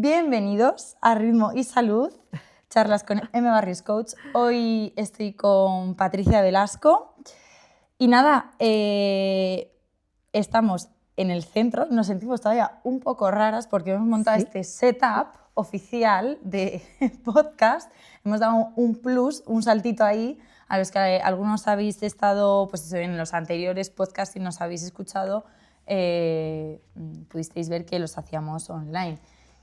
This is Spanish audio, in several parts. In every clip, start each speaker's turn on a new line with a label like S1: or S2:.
S1: Bienvenidos a Ritmo y Salud, charlas con M. Barrios Coach. Hoy estoy con Patricia Velasco y nada, estamos en el centro, nos sentimos todavía un poco raras porque hemos montado este setup oficial de podcast. Hemos dado un plus, un saltito ahí, a los que algunos habéis estado pues eso, en los anteriores podcasts y nos habéis escuchado, pudisteis ver que los hacíamos online.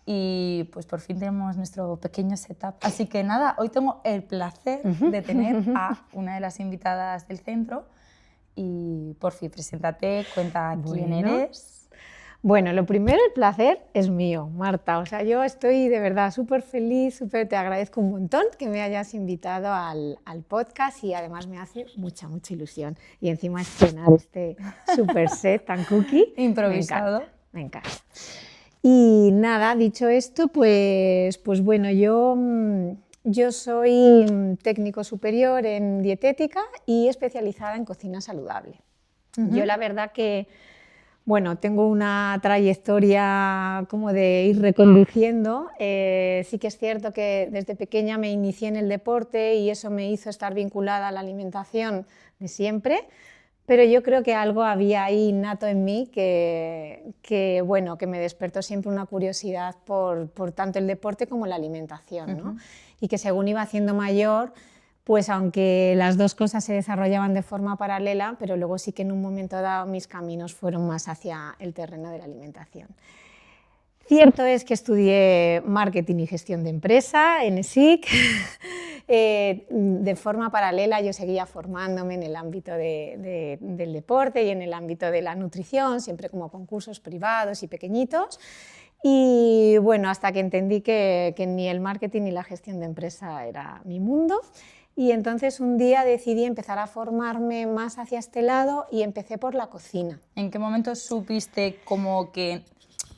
S1: Y pues por fin tenemos nuestro pequeño setup. Así que nada, hoy tengo el placer de tener a una de las invitadas del centro. Y por fin, preséntate, cuenta quién eres.
S2: Bueno, lo primero, el placer es mío, Marta. O sea, yo estoy de verdad súper feliz, te agradezco un montón que me hayas invitado al podcast y además me hace mucha ilusión. Y encima estrenar este súper set tan cookie.
S1: Improvisado.
S2: Me encanta. Y nada, dicho esto, pues bueno, yo soy técnico superior en dietética y especializada en cocina saludable. Yo la verdad que, bueno, tengo una trayectoria como de ir reconduciendo. Sí que es cierto que desde pequeña me inicié en el deporte y eso me hizo estar vinculada a la alimentación de siempre. Pero yo creo que algo había ahí innato en mí que me despertó siempre una curiosidad por tanto el deporte como la alimentación, ¿no? Y que según iba haciendo mayor, pues aunque las dos cosas se desarrollaban de forma paralela, pero luego sí que en un momento dado mis caminos fueron más hacia el terreno de la alimentación. Cierto es que estudié marketing y gestión de empresa en ESIC. De forma paralela yo seguía formándome en el ámbito del deporte y en el ámbito de la nutrición, siempre como concursos privados y pequeñitos. Y bueno, hasta que entendí que ni el marketing ni la gestión de empresa era mi mundo. Y entonces un día decidí empezar a formarme más hacia este lado y empecé por la cocina.
S1: ¿En qué momento supiste como que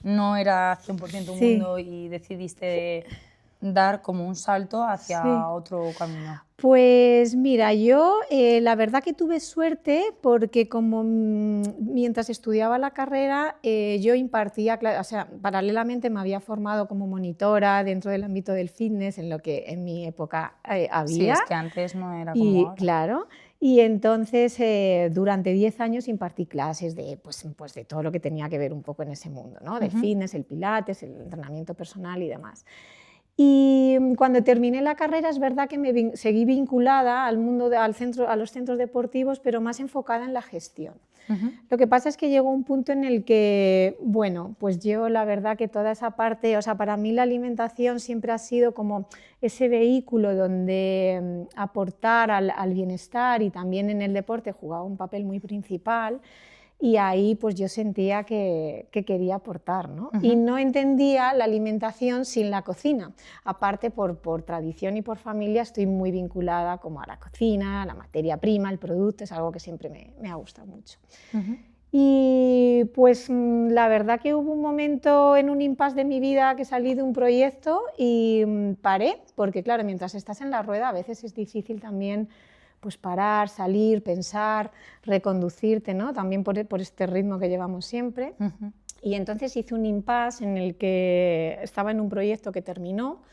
S1: no era 100% un mundo y decidiste dar como un salto hacia otro camino?
S2: Pues mira, yo la verdad que tuve suerte porque como mientras estudiaba la carrera yo impartía, o sea, paralelamente me había formado como monitora dentro del ámbito del fitness, en lo que en mi época había.
S1: Sí, es que antes no era como ahora.
S2: Claro. Y entonces durante 10 años impartí clases de, pues de todo lo que tenía que ver un poco en ese mundo, ¿no? Del fitness, el pilates, el entrenamiento personal y demás. Y cuando terminé la carrera es verdad que seguí vinculada al mundo, a los centros deportivos, pero más enfocada en la gestión. Lo que pasa es que llegó un punto en el que, bueno, pues yo la verdad que toda esa parte, o sea, para mí la alimentación siempre ha sido como ese vehículo donde aportar al bienestar, y también en el deporte jugaba un papel muy principal. Y ahí pues yo sentía que quería aportar, ¿no? Y no entendía la alimentación sin la cocina. Aparte, por tradición y por familia, estoy muy vinculada como a la cocina, a la materia prima, el producto, es algo que siempre me ha gustado mucho. Y pues la verdad que hubo un momento en un impasse de mi vida que salí de un proyecto y paré, porque claro, mientras estás en la rueda a veces es difícil también pues parar, salir, pensar, reconducirte, ¿no? También por este ritmo que llevamos siempre. Y entonces hice un impasse en el que estaba en un proyecto que terminó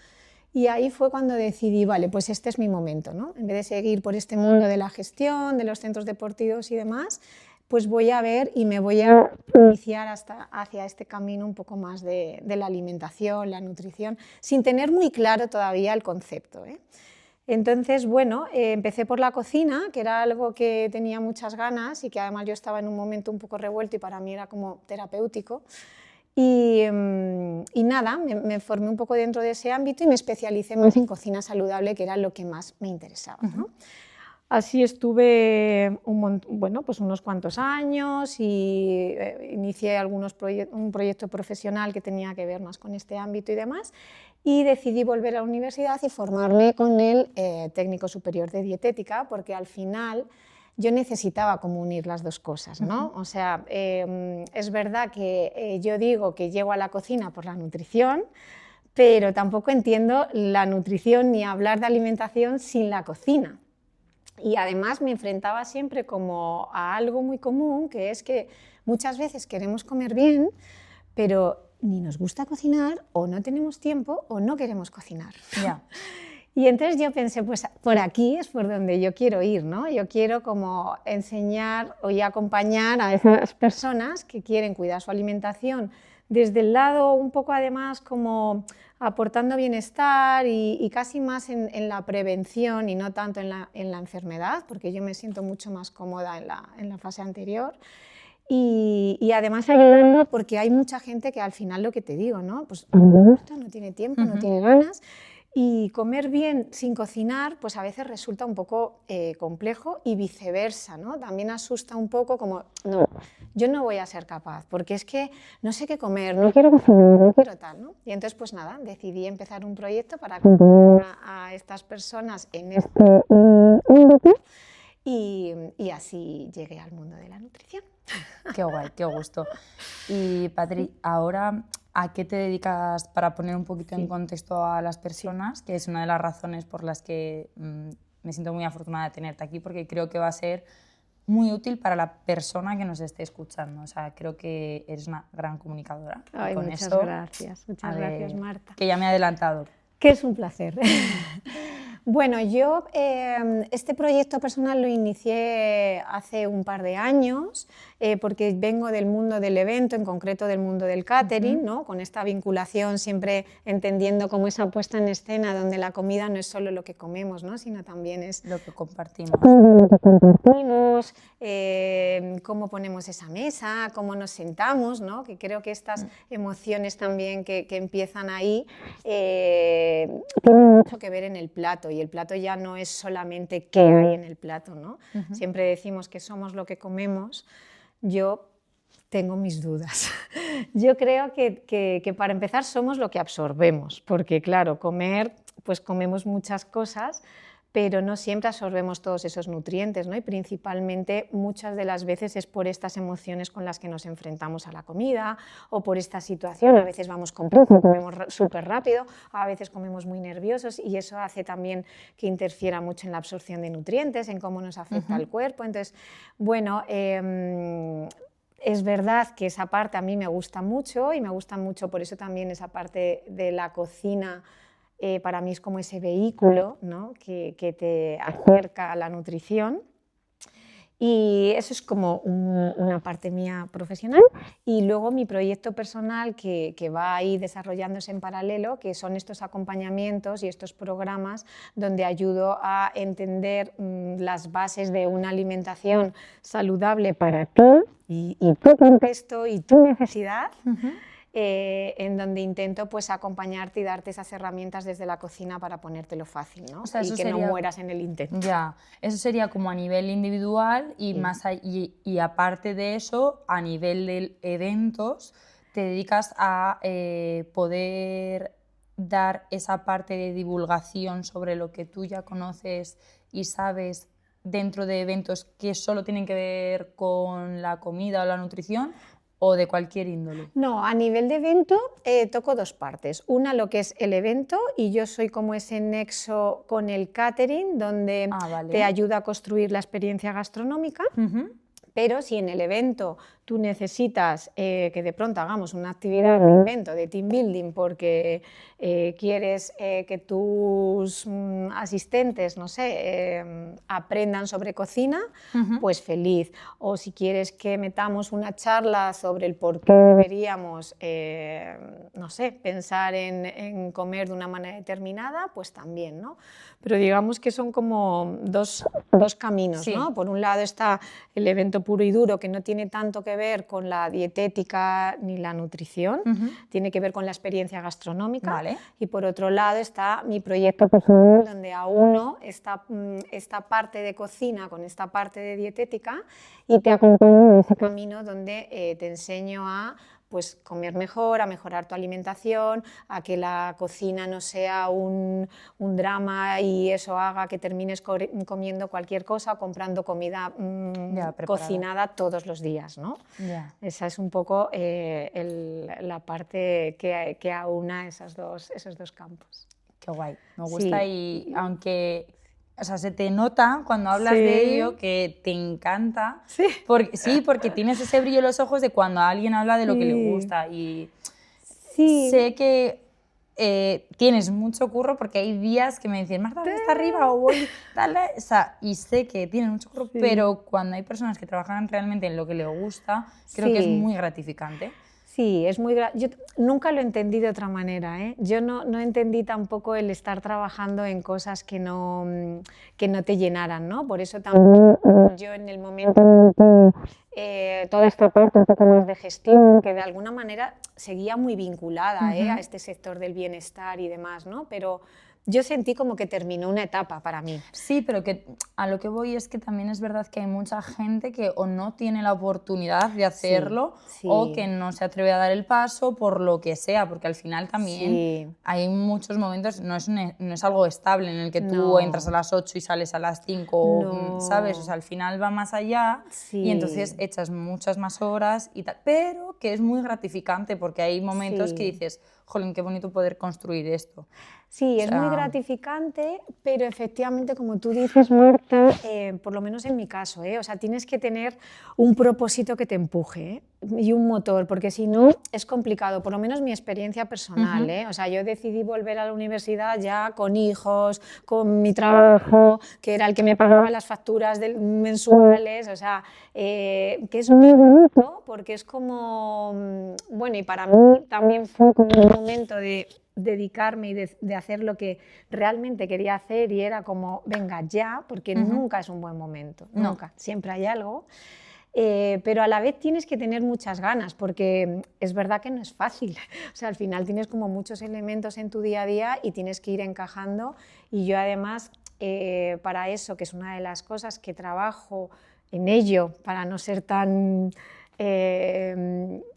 S2: y ahí fue cuando decidí, vale, pues este es mi momento, ¿no? En vez de seguir por este mundo de la gestión, de los centros deportivos y demás, pues voy a ver y me voy a iniciar hacia este camino un poco más de la alimentación, la nutrición, sin tener muy claro todavía el concepto, ¿eh? Entonces, bueno, empecé por la cocina, que era algo que tenía muchas ganas y que además yo estaba en un momento un poco revuelto y para mí era como terapéutico. Y nada, me formé un poco dentro de ese ámbito y me especialicé más en cocina saludable, que era lo que más me interesaba, ¿no? Así estuve pues unos cuantos años y inicié un proyecto profesional que tenía que ver más con este ámbito y demás, y decidí volver a la universidad y formarme con el técnico superior de dietética, porque al final yo necesitaba como unir las dos cosas, ¿no? O sea, es verdad que yo digo que llego a la cocina por la nutrición, pero tampoco entiendo la nutrición ni hablar de alimentación sin la cocina. Y además me enfrentaba siempre como a algo muy común, que es que muchas veces queremos comer bien, pero ni nos gusta cocinar, o no tenemos tiempo, o no queremos cocinar.
S1: Ya.
S2: Y entonces yo pensé, pues por aquí es por donde yo quiero ir, ¿no? Yo quiero como enseñar y acompañar a esas personas que quieren cuidar su alimentación desde el lado un poco además como aportando bienestar y casi más en la prevención y no tanto en la enfermedad, porque yo me siento mucho más cómoda en la fase anterior. Y además ayudando porque hay mucha gente que al final lo que te digo, ¿no? Pues no le gusta, no tiene tiempo, no tiene ganas. Y comer bien sin cocinar, pues a veces resulta un poco complejo y viceversa, ¿no? También asusta un poco como, no, yo no voy a ser capaz, porque es que no sé qué comer, no quiero cocinar, no quiero tal, ¿no? Y entonces, pues nada, decidí empezar un proyecto para acompañar a estas personas en este ámbito y así llegué al mundo de la nutrición.
S1: Qué guay, qué gusto. Y Patri, ahora, ¿a qué te dedicas para poner un poquito en contexto a las personas? Que es una de las razones por las que me siento muy afortunada de tenerte aquí, porque creo que va a ser muy útil para la persona que nos esté escuchando. O sea, creo que eres una gran comunicadora.
S2: Ay,
S1: y con
S2: muchas
S1: eso,
S2: gracias, Marta.
S1: Que ya me he adelantado.
S2: Que es un placer. Bueno, yo este proyecto personal lo inicié hace un par de años porque vengo del mundo del evento, en concreto del mundo del catering, ¿no? Con esta vinculación siempre entendiendo cómo esa puesta en escena donde la comida no es solo lo que comemos, ¿no? Sino también es
S1: lo que compartimos.
S2: Cómo ponemos esa mesa, cómo nos sentamos, ¿no? Que creo que estas emociones también que empiezan ahí tienen mucho que ver en el plato, y el plato ya no es solamente qué hay en el plato, ¿no? Siempre decimos que somos lo que comemos. Yo tengo mis dudas. Yo creo que para empezar somos lo que absorbemos, porque claro, comer, pues comemos muchas cosas, pero no siempre absorbemos todos esos nutrientes, ¿no? Y principalmente muchas de las veces es por estas emociones con las que nos enfrentamos a la comida o por esta situación. A veces vamos con prisa, comemos súper rápido, a veces comemos muy nerviosos y eso hace también que interfiera mucho en la absorción de nutrientes, en cómo nos afecta al cuerpo. Entonces, bueno, es verdad que esa parte a mí me gusta mucho y me gusta mucho por eso también esa parte de la cocina. Para mí es como ese vehículo, ¿no? que te acerca a la nutrición, y eso es como una parte mía profesional. Y luego mi proyecto personal que va ahí desarrollándose en paralelo, que son estos acompañamientos y estos programas donde ayudo a entender las bases de una alimentación saludable para ti y tu contexto y tu necesidad. En donde intento pues acompañarte y darte esas herramientas desde la cocina para ponértelo fácil, ¿no?
S1: O sea,
S2: y que no mueras en el intento.
S1: Ya, eso sería como a nivel individual y, y aparte de eso, a nivel de eventos, te dedicas a poder dar esa parte de divulgación sobre lo que tú ya conoces y sabes dentro de eventos que solo tienen que ver con la comida o la nutrición, ¿o de cualquier índole?
S2: No, a nivel de evento toco dos partes. Una, lo que es el evento, y yo soy como ese nexo con el catering, donde te ayuda a construir la experiencia gastronómica. Pero si en el evento tú necesitas que de pronto hagamos una actividad, un evento de team building, porque quieres que tus asistentes, no sé, aprendan sobre cocina, pues feliz. O si quieres que metamos una charla sobre el por qué deberíamos, no sé, pensar en comer de una manera determinada, pues también, ¿no? Pero digamos que son como dos caminos, ¿no? Por un lado está el evento puro y duro, que no tiene tanto que ver con la dietética ni la nutrición, tiene que ver con la experiencia gastronómica. Y por otro lado está mi proyecto personal, donde auno esta parte de cocina con esta parte de dietética y te acompaño en ese camino donde te enseño a pues comer mejor, a mejorar tu alimentación, a que la cocina no sea un drama y eso haga que termines comiendo cualquier cosa o comprando comida cocinada todos los días, ¿no? Esa es un poco la parte que aúna esos dos campos.
S1: Qué guay, me gusta. Y aunque... O sea, se te nota cuando hablas de ello que te encanta. Porque tienes ese brillo en los ojos de cuando alguien habla de lo que le gusta. Y
S2: Sí.
S1: sé que tienes mucho curro porque hay días que me dicen, Marta, ¿dónde está arriba? O voy, dale. O sea, y sé que tienes mucho curro,
S2: Sí.
S1: pero cuando hay personas que trabajan realmente en lo que les gusta, creo que es
S2: Sí.
S1: muy gratificante.
S2: Sí, es muy yo nunca lo entendí de otra manera, ¿eh? Yo no entendí tampoco el estar trabajando en cosas que no te llenaran, ¿no? Por eso también yo en el momento en que toda esta parte un poco más de gestión, que de alguna manera seguía muy vinculada a este sector del bienestar y demás, ¿no? Pero yo sentí como que terminó una etapa para mí.
S1: Sí, pero que a lo que voy es que también es verdad que hay mucha gente que o no tiene la oportunidad de hacerlo
S2: Sí,
S1: o
S2: sí.
S1: que no se atreve a dar el paso por lo que sea, porque al final también
S2: Sí.
S1: hay muchos momentos, no es algo estable en el que tú entras a
S2: No,
S1: las 8 y sales a las 5, ¿sabes? O sea,
S2: no,
S1: al final va más allá y entonces
S2: sí,
S1: echas muchas más horas y tal, pero que es muy gratificante porque hay momentos que
S2: sí.
S1: dices, jolín, qué bonito poder construir esto.
S2: Sí,
S1: O
S2: es muy
S1: sea,
S2: gratificante, pero efectivamente, como tú dices, Marta, por lo menos en mi caso, o sea, tienes que tener un propósito que te empuje, y un motor, porque si no es complicado, por lo menos mi experiencia personal. O sea, yo decidí volver a la universidad ya con hijos, con mi trabajo, que era el que me pagaba las facturas mensuales, o sea, que es muy bonito porque es como, bueno, y para mí también fue como un momento de dedicarme y de hacer lo que realmente quería hacer y era como, venga ya, porque nunca es un buen momento,
S1: no.
S2: nunca, siempre hay algo. Pero a la vez tienes que tener muchas ganas, porque es verdad que no es fácil. O sea, al final tienes como muchos elementos en tu día a día y tienes que ir encajando. Y yo además, para eso, que es una de las cosas que trabajo en ello, para no ser tan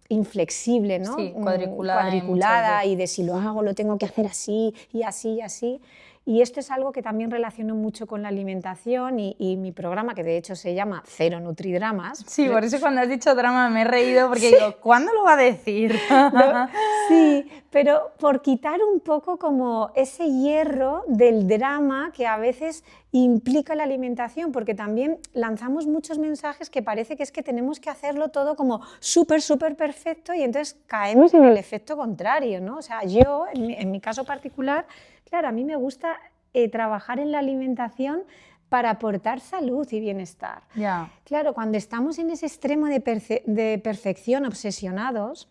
S2: inflexible, ¿no?
S1: Sí, cuadriculada muchas
S2: Cuadriculada
S1: veces.
S2: y de si lo hago lo tengo que hacer así y así y así. Y esto es algo que también relaciono mucho con la alimentación y mi programa, que de hecho se llama Cero Nutridramas.
S1: Sí, por eso cuando has dicho drama me he reído porque digo, ¿cuándo lo va a decir?
S2: ¿No? Sí, pero por quitar un poco como ese hierro del drama que a veces implica la alimentación, porque también lanzamos muchos mensajes que parece que es que tenemos que hacerlo todo como súper, súper perfecto y entonces caemos en el efecto contrario, ¿no? O sea, yo, en mi caso particular, claro, a mí me gusta trabajar en la alimentación para aportar salud y bienestar.
S1: Ya.
S2: Claro, cuando estamos en ese extremo de perfección, obsesionados,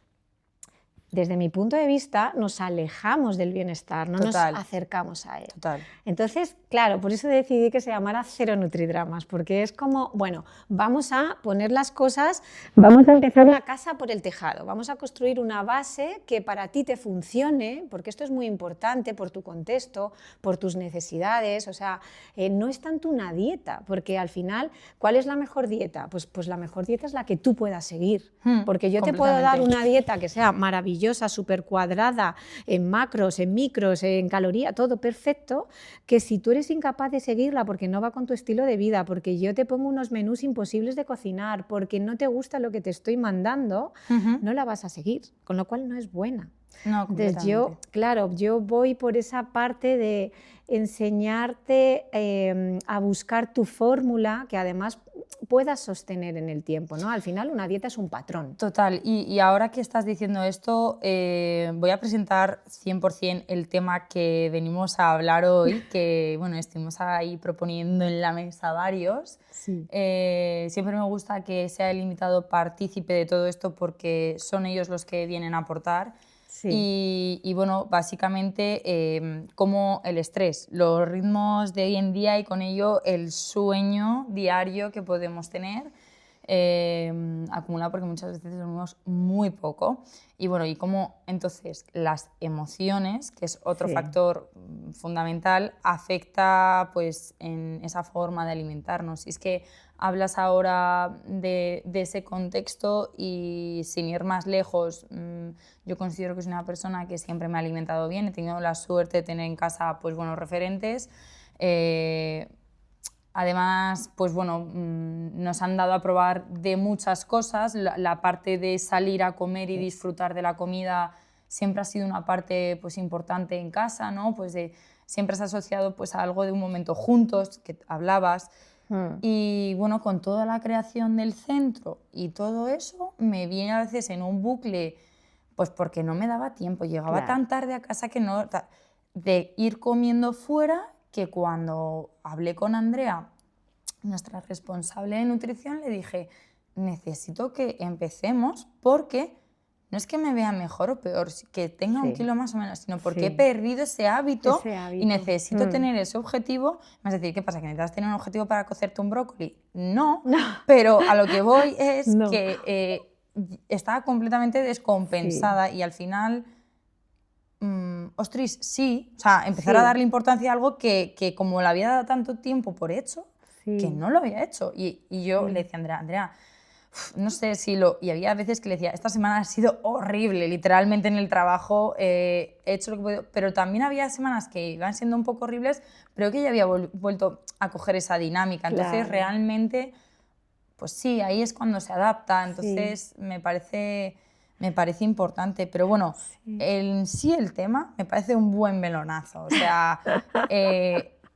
S2: desde mi punto de vista, nos alejamos del bienestar, no
S1: Total.
S2: nos acercamos a él.
S1: Total.
S2: Entonces, claro, por eso decidí que se llamara Cero Nutridramas, porque es como, bueno, vamos a poner las cosas, vamos a empezar la casa por el tejado, vamos a construir una base que para ti te funcione, porque esto es muy importante por tu contexto, por tus necesidades, o sea, no es tanto una dieta, porque al final, ¿cuál es la mejor dieta? Pues la mejor dieta es la que tú puedas seguir, porque yo te puedo dar una dieta que sea maravillosa, súper cuadrada, en macros, en micros, en calorías, todo perfecto, que si tú eres incapaz de seguirla porque no va con tu estilo de vida, porque yo te pongo unos menús imposibles de cocinar, porque no te gusta lo que te estoy mandando, no la vas a seguir, con lo cual no es buena.
S1: No,
S2: Entonces yo voy por esa parte de enseñarte a buscar tu fórmula que además puedas sostener en el tiempo, ¿no? Al final una dieta es un patrón.
S1: Total, y ahora que estás diciendo esto, voy a presentar 100% el tema que venimos a hablar hoy, que bueno, estuvimos ahí proponiendo en la mesa varios.
S2: Sí.
S1: Siempre me gusta que sea el invitado partícipe de todo esto porque son ellos los que vienen a aportar.
S2: Sí.
S1: Y bueno, básicamente como el estrés, los ritmos de hoy en día y con ello el sueño diario que podemos tener acumulado porque muchas veces dormimos muy poco. Y bueno, y cómo entonces las emociones, que es otro factor fundamental, afecta pues en esa forma de alimentarnos. Y es que hablas ahora de ese contexto y sin ir más lejos, yo considero que soy una persona que siempre me ha alimentado bien, he tenido la suerte de tener en casa pues buenos referentes. Además, pues bueno, nos han dado a probar de muchas cosas. La parte de salir a comer y disfrutar de la comida siempre ha sido una parte pues importante en casa, ¿no? Pues siempre se ha asociado pues a algo de un momento juntos, que hablabas. Y bueno, con toda la creación del centro y todo eso, me viene a veces en un bucle Pues porque no me daba tiempo, llegaba
S2: Claro.
S1: tan tarde a casa que no... De ir comiendo fuera, que cuando hablé con Andrea, nuestra responsable de nutrición, le dije, necesito que empecemos porque no es que me vea mejor o peor, que tenga un
S2: Sí.
S1: kilo más o menos, sino porque he
S2: Sí.
S1: perdido ese hábito,
S2: Ese hábito.
S1: y necesito tener ese objetivo. Me vas a decir, ¿qué pasa? ¿Que necesitas tener un objetivo para cocerte un brócoli? No,
S2: No.
S1: pero a lo que voy es
S2: No.
S1: que estaba completamente descompensada y al final... ostras, sí, o sea, empezar
S2: Sí.
S1: a darle importancia a algo que como le había dado tanto tiempo por hecho,
S2: Sí.
S1: que no lo había hecho. Y yo
S2: Sí.
S1: le decía a Andrea, no sé si y había veces que le decía, esta semana ha sido horrible, literalmente en el trabajo he hecho lo que he podido, pero también había semanas que iban siendo un poco horribles, pero que ya había vuelto a coger esa dinámica. Entonces,
S2: Claro.
S1: realmente, pues sí, ahí es cuando se adapta. Entonces, me parece importante. Pero bueno,
S2: Sí.
S1: en sí el tema me parece un buen melonazo. O sea,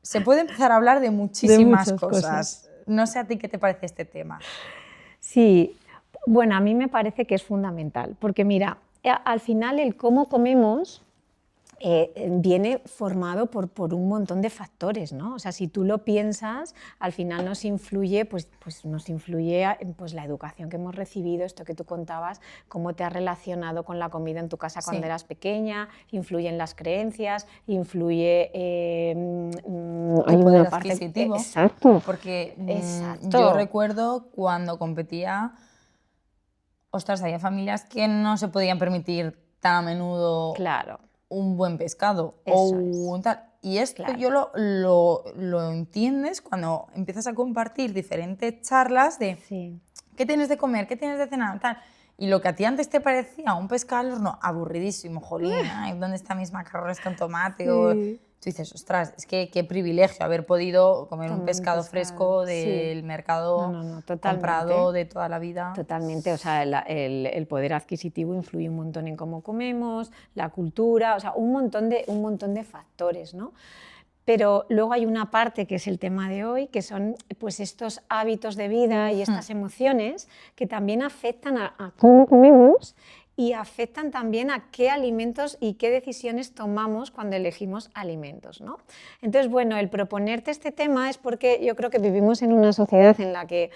S1: se puede empezar a hablar de muchísimas
S2: muchas cosas.
S1: No sé a ti qué te parece este tema.
S2: Sí, bueno, a mí me parece que es fundamental, porque mira, al final el cómo comemos viene formado por un montón de factores, ¿no? O sea, si tú lo piensas, al final nos influye, pues nos influye pues, la educación que hemos recibido, esto que tú contabas, cómo te has relacionado con la comida en tu casa cuando eras pequeña, influyen las creencias, influye
S1: el poder adquisitivo.
S2: Exacto.
S1: Porque
S2: Exacto.
S1: yo recuerdo cuando competía, ostras, había familias que no se podían permitir tan a menudo
S2: Claro.
S1: un buen pescado.
S2: Eso
S1: o un tal. Y esto
S2: Claro.
S1: yo lo entiendes cuando empiezas a compartir diferentes charlas de
S2: Sí.
S1: ¿qué tienes de comer? ¿Qué tienes de cenar? Tal. Y lo que a ti antes te parecía un pescado al horno aburridísimo, jolín, ay, ¿dónde están mis macarrones con tomate?
S2: Sí.
S1: O, tú dices, ostras, es que qué privilegio haber podido comer un
S2: Tomar un
S1: pescado
S2: pescado,
S1: fresco
S2: sí.
S1: del mercado
S2: No, totalmente.
S1: comprado de toda la vida.
S2: Totalmente, o sea, el poder adquisitivo influye un montón en cómo comemos, la cultura, o sea, un montón de factores, ¿no? Pero luego hay una parte que es el tema de hoy, que son pues estos hábitos de vida y estas emociones que también afectan a cómo comemos y afectan también a qué alimentos y qué decisiones tomamos cuando elegimos alimentos, ¿no? Entonces, bueno, el proponerte este tema es porque yo creo que vivimos en una sociedad en la que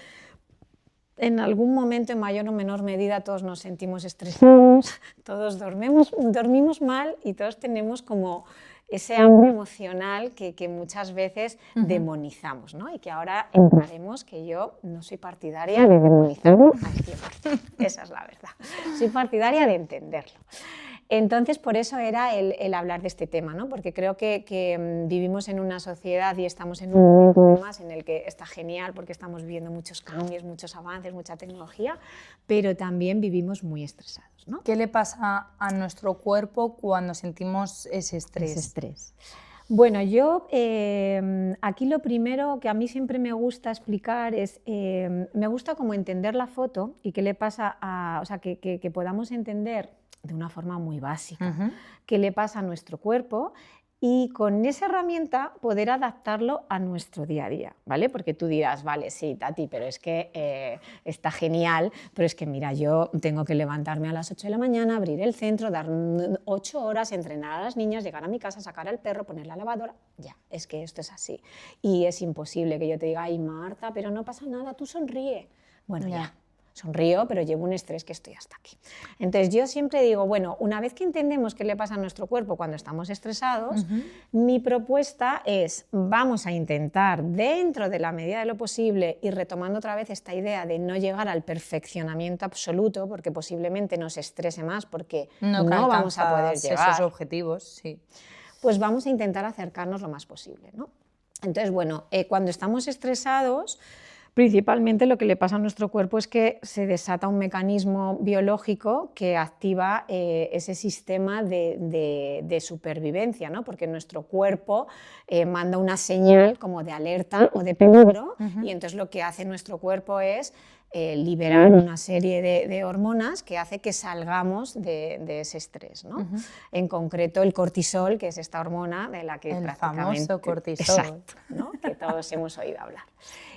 S2: en algún momento, en mayor o menor medida, todos nos sentimos estresados, todos dormimos mal y todos tenemos como ese hambre emocional que muchas veces demonizamos, ¿no? Y que ahora entraremos, que yo no soy partidaria de demonizarlo al 100%, esa es la verdad, soy partidaria de entenderlo. Entonces, por eso era el hablar de este tema, ¿no? Porque creo que vivimos en una sociedad y estamos en un momento además en el que está genial porque estamos viviendo muchos cambios, muchos avances, mucha tecnología, pero también vivimos muy estresados, ¿no?
S1: ¿Qué le pasa a nuestro cuerpo cuando sentimos ese estrés?
S2: Ese estrés. Bueno, yo aquí lo primero que a mí siempre me gusta explicar es, me gusta como entender la foto y qué le pasa o sea, que podamos entender de una forma muy básica qué le pasa a nuestro cuerpo y con esa herramienta poder adaptarlo a nuestro día a día, ¿vale? Porque tú dirás, vale, sí, Tati, pero es que está genial, pero es que mira, yo tengo que levantarme a las 8 de la mañana, abrir el centro, dar 8 horas, entrenar a las niñas, llegar a mi casa, sacar al perro, poner la lavadora, ya, es que esto es así. Y es imposible que yo te diga, ay, Marta, pero no pasa nada, tú sonríe. Bueno, ya. Sonrío, pero llevo un estrés que estoy hasta aquí. Entonces yo siempre digo, bueno, una vez que entendemos qué le pasa a nuestro cuerpo cuando estamos estresados, mi propuesta es, vamos a intentar dentro de la medida de lo posible y retomando otra vez esta idea de no llegar al perfeccionamiento absoluto, porque posiblemente nos estrese más porque no vamos a poder llegar
S1: esos objetivos, sí.
S2: Pues vamos a intentar acercarnos lo más posible, ¿no? Entonces, bueno, cuando estamos estresados, principalmente lo que le pasa a nuestro cuerpo es que se desata un mecanismo biológico que activa ese sistema de supervivencia, ¿no? Porque nuestro cuerpo manda una señal como de alerta o de peligro y entonces lo que hace nuestro cuerpo es liberar una serie de hormonas que hace que salgamos de ese estrés, ¿no? En concreto el cortisol, que es esta hormona de la que
S1: el
S2: prácticamente...
S1: famoso cortisol.
S2: Exacto, ¿no? Que todos hemos oído hablar.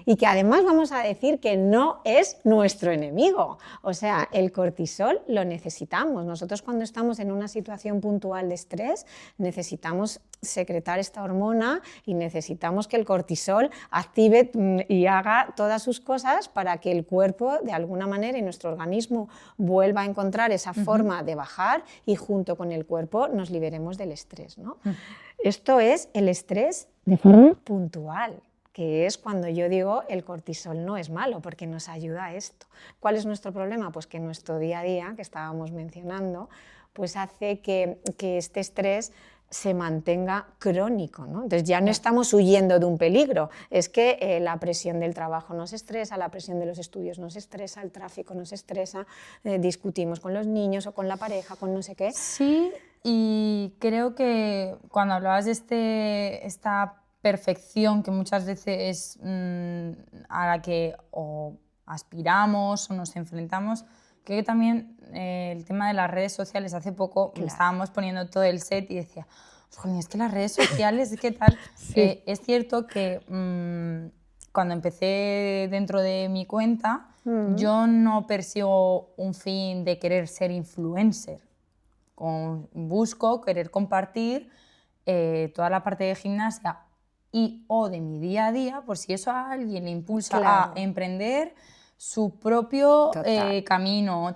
S2: Y que además vamos a decir que no es nuestro enemigo. O sea, el cortisol lo necesitamos. Nosotros cuando estamos en una situación puntual de estrés necesitamos secretar esta hormona y necesitamos que el cortisol active y haga todas sus cosas para que el cuerpo de alguna manera y nuestro organismo vuelva a encontrar esa forma de bajar y junto con el cuerpo nos liberemos del estrés, ¿no? Esto es el estrés de forma puntual, que es cuando yo digo el cortisol no es malo porque nos ayuda a esto. ¿Cuál es nuestro problema? Pues que nuestro día a día, que estábamos mencionando, pues hace que este estrés se mantenga crónico, ¿no? Entonces ya no estamos huyendo de un peligro, es que la presión del trabajo nos estresa, la presión de los estudios nos estresa, el tráfico nos estresa, discutimos con los niños o con la pareja, con no sé qué.
S1: Sí, y creo que cuando hablabas de esta perfección que muchas veces a la que o aspiramos o nos enfrentamos, creo que también el tema de las redes sociales, hace poco estábamos poniendo todo el set y decía, jolín, es que las redes sociales, ¿qué tal? Sí. Es cierto que cuando empecé dentro de mi cuenta, yo no persigo un fin de querer ser influencer. Busco querer compartir toda la parte de gimnasia o de mi día a día, por si eso a alguien le impulsa a emprender su propio camino.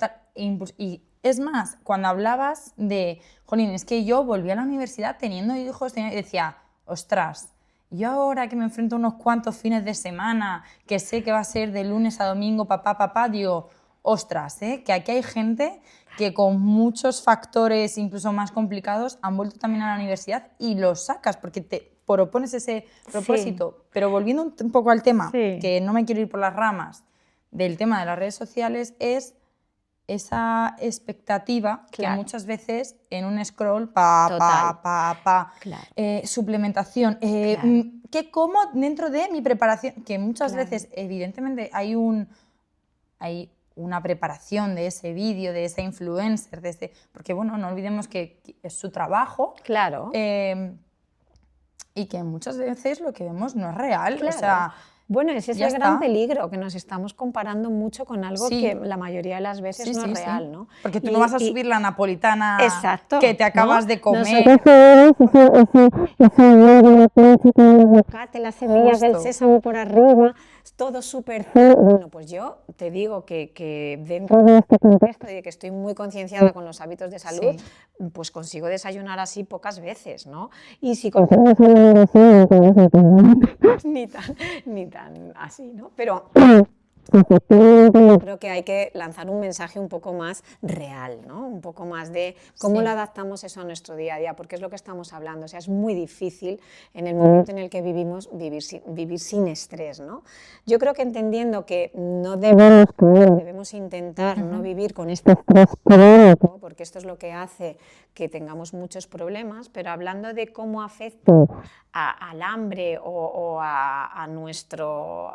S1: Y es más, cuando hablabas de, jolín, es que yo volví a la universidad teniendo hijos, y decía, ostras, yo ahora que me enfrento a unos cuantos fines de semana, que sé que va a ser de lunes a domingo, papá, digo, ostras, que aquí hay gente que con muchos factores incluso más complicados han vuelto también a la universidad y los sacas porque te propones ese propósito. Sí. Pero volviendo un poco al tema, que no me quiero ir por las ramas, del tema de las redes sociales, es esa expectativa que muchas veces en un scroll, suplementación, ¿qué como dentro de mi preparación? Que muchas veces, evidentemente, hay una preparación de ese vídeo, de ese influencer, porque bueno, no olvidemos que es su trabajo.
S2: Claro.
S1: Y que muchas veces lo que vemos no es real.
S2: Claro.
S1: O sea,
S2: bueno, ese es el gran peligro, que nos estamos comparando mucho con algo que la mayoría de las veces no es real, ¿no?
S1: Porque tú no vas a subir la napolitana que te acabas de comer.
S2: Las semillas del sésamo por arriba, todo súper... Bueno, pues yo te digo que dentro de este contexto y de que estoy muy concienciada con los hábitos de salud, pues consigo desayunar así pocas veces, ¿no? Y si consigo desayunar así, ni tan así, ¿no? Pero yo creo que hay que lanzar un mensaje un poco más real, ¿no? Un poco más de cómo lo adaptamos eso a nuestro día a día, porque es lo que estamos hablando. O sea, es muy difícil en el momento en el que vivimos vivir sin estrés, ¿no? Yo creo que entendiendo que no debemos intentar no vivir con este estrés crónico, porque esto es lo que hace que tengamos muchos problemas, pero hablando de cómo afecta al hambre o a nuestra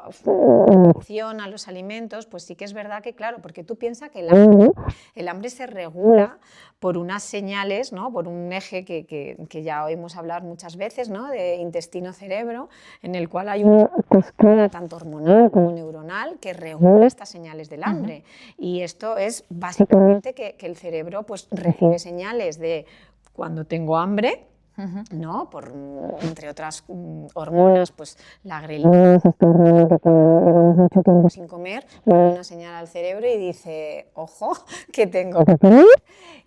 S2: adicción a los alimentos, pues sí que es verdad que, claro, porque tú piensas que el hambre se regula por unas señales, ¿no? Por un eje que ya oímos hablar muchas veces, ¿no? De intestino-cerebro, en el cual hay una cascada tanto hormonal como neuronal que regula estas señales del hambre. Y esto es básicamente que el cerebro pues, recibe señales de cuando tengo hambre, ¿no? Entre otras hormonas, pues la grelina, esta hormona que llevamos mucho tiempo sin comer, da una señal al cerebro y dice, ojo, que tengo que comer.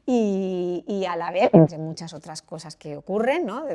S2: Y a la vez, entre muchas otras cosas que ocurren, ¿no?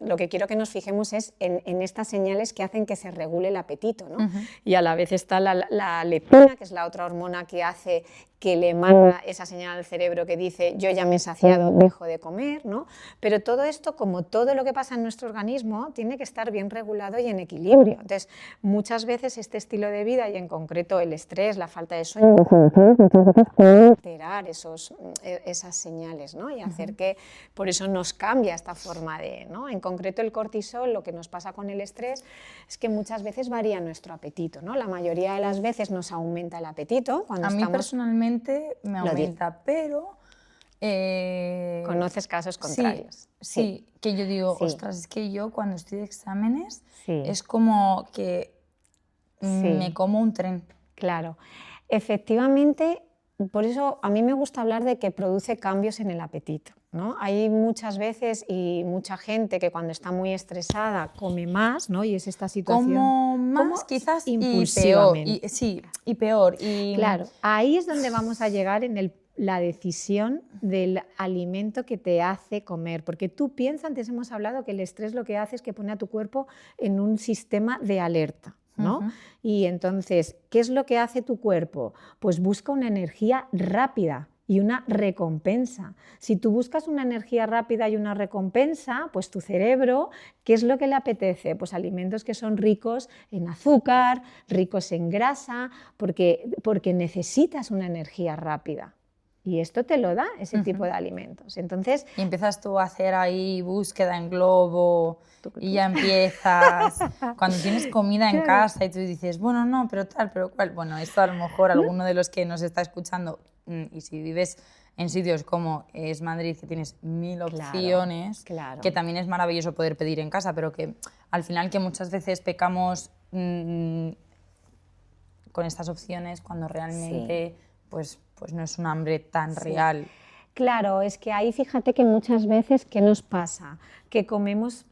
S2: Lo que quiero que nos fijemos es en estas señales que hacen que se regule el apetito, ¿no? Y a la vez está la leptina, que es la otra hormona que hace que le manda esa señal al cerebro que dice yo ya me he saciado, dejo de comer, ¿no? Pero todo esto, como todo lo que pasa en nuestro organismo, tiene que estar bien regulado y en equilibrio. Entonces, muchas veces este estilo de vida y en concreto el estrés, la falta de sueño, muchas veces puede alterar esos esas señales, ¿no? Y hacer que por eso nos cambia esta forma de, ¿no? En concreto el cortisol, lo que nos pasa con el estrés es que muchas veces varía nuestro apetito, ¿no? La mayoría de las veces nos aumenta el apetito cuando
S1: A mí personalmente me aumenta, pero...
S2: ¿Conoces casos contrarios?
S1: Sí, que yo digo,
S2: Sí.
S1: ostras, es que yo cuando estoy de exámenes
S2: Sí.
S1: es como que me como un tren.
S2: Claro, efectivamente, por eso a mí me gusta hablar de que produce cambios en el apetito, ¿no? Hay muchas veces y mucha gente que cuando está muy estresada come más, ¿no? Y es esta situación
S1: Como más quizás
S2: impulsivamente.
S1: y peor. Y
S2: Claro, ahí es donde vamos a llegar en la decisión del alimento que te hace comer, porque tú piensas, antes hemos hablado que el estrés lo que hace es que pone a tu cuerpo en un sistema de alerta, ¿no? Y entonces, ¿qué es lo que hace tu cuerpo? Pues busca una energía rápida y una recompensa. Si tú buscas una energía rápida y una recompensa, pues tu cerebro, ¿qué es lo que le apetece? Pues alimentos que son ricos en azúcar, ricos en grasa, porque necesitas una energía rápida. Y esto te lo da ese tipo de alimentos. Entonces,
S1: y empiezas tú a hacer ahí búsqueda en globo y ya empiezas, cuando tienes comida en casa y tú dices, bueno, no, pero tal, pero cual. Bueno, esto a lo mejor alguno de los que nos está escuchando, y si vives en sitios como es Madrid, que tienes 1000 opciones,
S2: claro.
S1: que también es maravilloso poder pedir en casa, pero que al final que muchas veces pecamos con estas opciones cuando realmente pues no es un hambre tan real.
S2: Claro, es que ahí fíjate que muchas veces, ¿qué nos pasa? Que comemos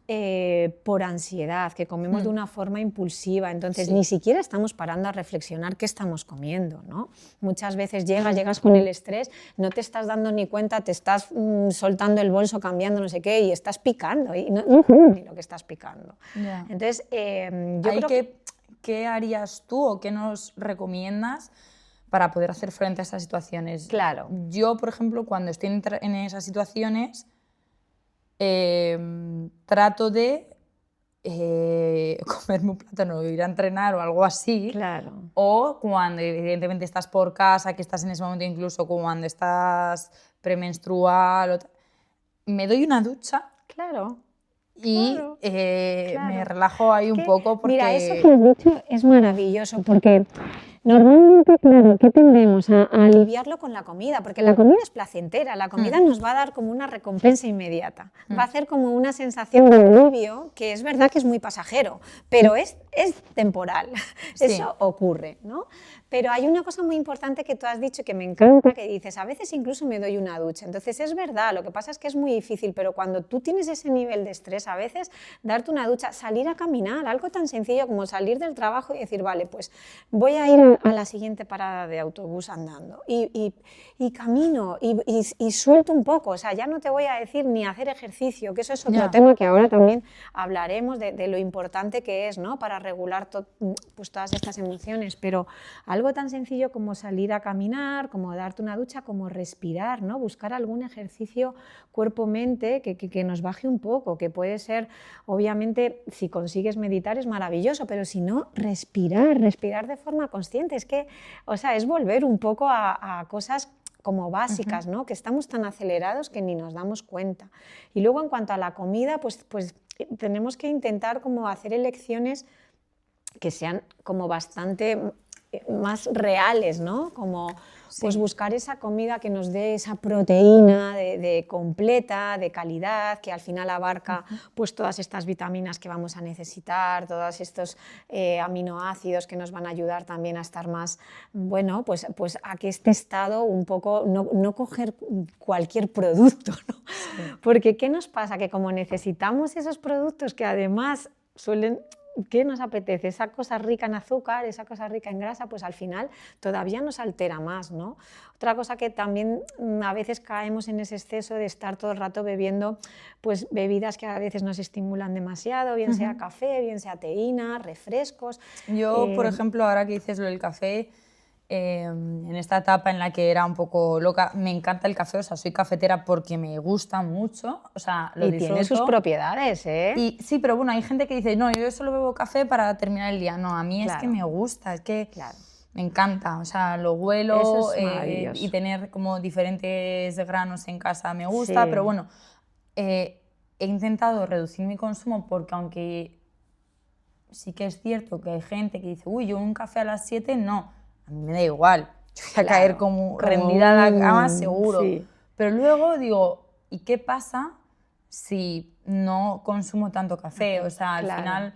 S2: por ansiedad, que comemos de una forma impulsiva, entonces ni siquiera estamos parando a reflexionar qué estamos comiendo, ¿no? Muchas veces llegas con el estrés, no te estás dando ni cuenta, te estás soltando el bolso, cambiando no sé qué, y estás picando, y no sabes ni lo que estás picando.
S1: Yeah.
S2: Entonces, yo creo que...
S1: ¿Qué harías tú o qué nos recomiendas para poder hacer frente a estas situaciones?
S2: Claro.
S1: Yo, por ejemplo, cuando estoy en esas situaciones, trato de comerme un plátano o ir a entrenar o algo así.
S2: Claro.
S1: O cuando evidentemente estás por casa, que estás en ese momento, incluso cuando estás premenstrual, me doy una ducha.
S2: Claro.
S1: Y me relajo ahí un poco porque...
S2: Mira, eso que has dicho es maravilloso porque normalmente, claro, ¿qué tendemos? A aliviarlo con la comida, porque la comida es placentera, la comida nos va a dar como una recompensa inmediata, va a hacer como una sensación de alivio que es verdad que es muy pasajero, pero es temporal, eso ocurre, ¿no? Pero hay una cosa muy importante que tú has dicho que me encanta, que dices, a veces incluso me doy una ducha. Entonces es verdad, lo que pasa es que es muy difícil, pero cuando tú tienes ese nivel de estrés, a veces darte una ducha, salir a caminar, algo tan sencillo como salir del trabajo y decir, vale, pues voy a ir a la siguiente parada de autobús andando y camino y suelto un poco, o sea, ya no te voy a decir ni hacer ejercicio, que eso es otro tema que ahora también hablaremos de lo importante que es, ¿no? Para regular pues todas estas emociones, pero algo tan sencillo como salir a caminar, como darte una ducha, como respirar, ¿no? Buscar algún ejercicio cuerpo-mente que nos baje un poco, que puede ser, obviamente, si consigues meditar es maravilloso, pero si no, respirar de forma consciente, es que, o sea, es volver un poco a cosas como básicas, ¿no? Que estamos tan acelerados que ni nos damos cuenta. Y luego en cuanto a la comida, pues tenemos que intentar como hacer elecciones que sean como bastante más reales, ¿no? Como pues buscar esa comida que nos dé esa proteína de completa, de calidad, que al final abarca pues todas estas vitaminas que vamos a necesitar, todos estos aminoácidos que nos van a ayudar también a estar más, bueno, pues a que este estado un poco, no coger cualquier producto, ¿no? Porque ¿qué nos pasa? Que como necesitamos esos productos que además suelen... ¿Qué nos apetece? Esa cosa rica en azúcar, esa cosa rica en grasa, pues al final todavía nos altera más, ¿no? Otra cosa que también a veces caemos en ese exceso de estar todo el rato bebiendo pues bebidas que a veces nos estimulan demasiado, bien sea café, bien sea teína, refrescos.
S1: Yo, por ejemplo, ahora que dices lo del café, en esta etapa en la que era un poco loca, me encanta el café, o sea, soy cafetera porque me gusta mucho, o sea, lo disfruto.
S2: Tiene sus propiedades, ¿eh?
S1: Y, sí, pero bueno, hay gente que dice, no, yo solo bebo café para terminar el día. No, a mí es que me gusta, es que me encanta, o sea, lo huelo
S2: Eso es maravilloso.
S1: y tener como diferentes granos en casa me gusta,
S2: Sí.
S1: pero bueno, he intentado reducir mi consumo porque aunque sí que es cierto que hay gente que dice, uy, yo un café a las 7, no, a mí me da igual, yo voy a caer como rendida a la cama seguro,
S2: sí.
S1: pero luego digo, ¿y qué pasa si no consumo tanto café? O sea, al
S2: Claro.
S1: final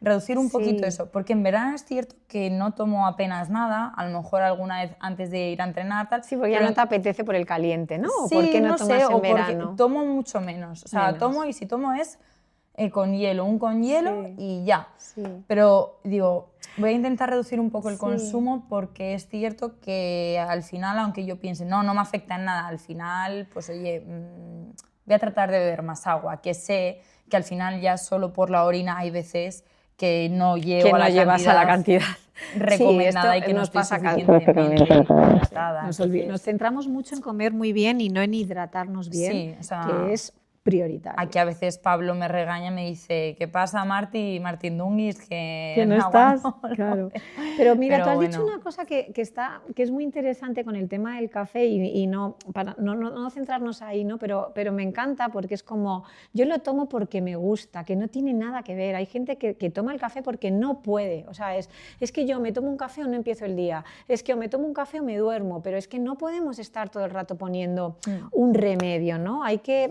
S1: reducir un poquito
S2: Sí.
S1: eso, porque en verano es cierto que no tomo apenas nada, a lo mejor alguna vez antes de ir a entrenar, tal.
S2: Sí, porque ya
S1: pero
S2: no te apetece por el caliente, ¿no? ¿O
S1: sí,
S2: por qué no
S1: no
S2: tomas
S1: sé,
S2: en
S1: o porque
S2: verano?
S1: tomo mucho menos. O sea,
S2: Menos.
S1: tomo y si tomo es con hielo, un con hielo
S2: Sí.
S1: y ya.
S2: Sí.
S1: Pero digo, voy a intentar reducir un poco el
S2: Sí.
S1: consumo porque es cierto que al final, aunque yo piense, no, no me afecta en nada, al final, pues oye, voy a tratar de beber más agua, que sé que al final ya solo por la orina hay veces que no llego
S2: Que
S1: a
S2: no
S1: la
S2: llevas a la cantidad
S1: recomendada
S2: sí,
S1: y que no
S2: nos
S1: estoy
S2: pasa
S1: suficientemente hidratada.
S2: Nos
S1: Entonces,
S2: centramos mucho en comer muy bien y no en hidratarnos bien,
S1: sí, o sea,
S2: que es prioritario.
S1: aquí a veces Pablo me regaña, me dice, ¿qué pasa, Martín Dunguis?
S2: Que no
S1: en agua
S2: estás,
S1: no".
S2: claro. Pero mira,
S1: Pero
S2: tú has dicho
S1: bueno.
S2: una cosa que es muy interesante con el tema del café y no, para no centrarnos ahí, ¿no? Pero me encanta porque es como, yo lo tomo porque me gusta, que no tiene nada que ver. Hay gente que toma el café porque no puede. O sea, es que yo me tomo un café o no empiezo el día, es que o me tomo un café o me duermo, pero es que no podemos estar todo el rato poniendo un remedio, ¿no? Hay que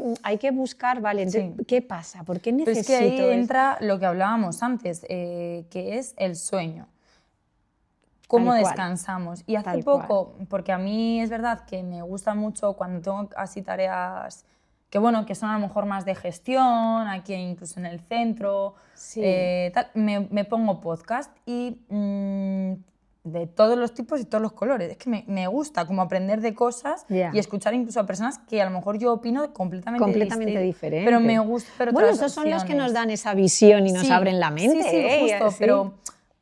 S2: buscar, vale, entonces,
S1: Sí.
S2: ¿qué pasa? ¿Por qué
S1: Pero
S2: necesito
S1: es que ahí
S2: eso?
S1: entra lo que hablábamos antes, que es el sueño. Cómo
S2: Tal cual.
S1: descansamos. Y hace
S2: Tal
S1: poco, porque a mí es verdad que me gusta mucho cuando tengo así tareas que, bueno, que son a lo mejor más de gestión, aquí incluso en el centro,
S2: Sí.
S1: tal, me pongo podcast y de todos los tipos y todos los colores. Es que me gusta como aprender de cosas
S2: Ya.
S1: y escuchar incluso a personas que a lo mejor yo opino completamente
S2: diferente.
S1: pero me gusta. Pero
S2: bueno,
S1: otras
S2: esos son los que
S1: opciones.
S2: nos dan esa visión y nos
S1: Sí,
S2: abren la mente.
S1: sí, justo,
S2: Sí.
S1: pero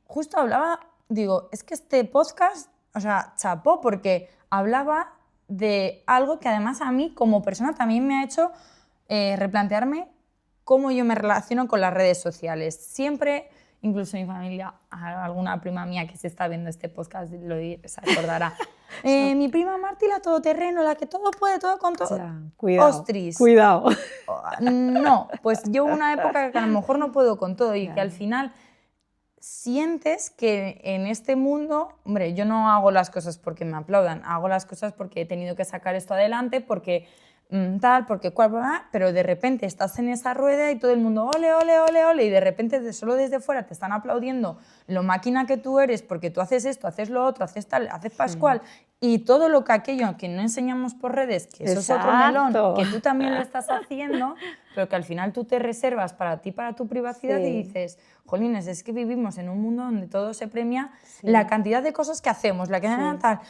S1: justo hablaba, digo, es que este podcast, o sea, chapó, porque hablaba de algo que además a mí como persona también me ha hecho replantearme cómo yo me relaciono con las redes sociales. Siempre, incluso mi familia, alguna prima mía que se está viendo este podcast se acordará. Mi prima Marti, la todoterreno, la que todo puede, todo con todo.
S2: Ya, cuidado.
S1: Ostras.
S2: Cuidado.
S1: No, pues yo hubo una época que a lo mejor no puedo con todo y
S2: Claro.
S1: que al final sientes que en este mundo, hombre, yo no hago las cosas porque me aplaudan, hago las cosas porque he tenido que sacar esto adelante, porque tal, porque cual, pero de repente estás en esa rueda y todo el mundo ole, ole, ole, ole, y de repente solo desde fuera te están aplaudiendo lo máquina que tú eres porque tú haces esto, haces lo otro, haces tal, haces pascual, y todo lo que aquello que no enseñamos por redes, que eso es otro melón, que tú también lo estás haciendo, pero que al final tú te reservas para ti, para tu privacidad y dices, jolines, es que vivimos en un mundo donde todo se premia la cantidad de cosas que hacemos, la que tal,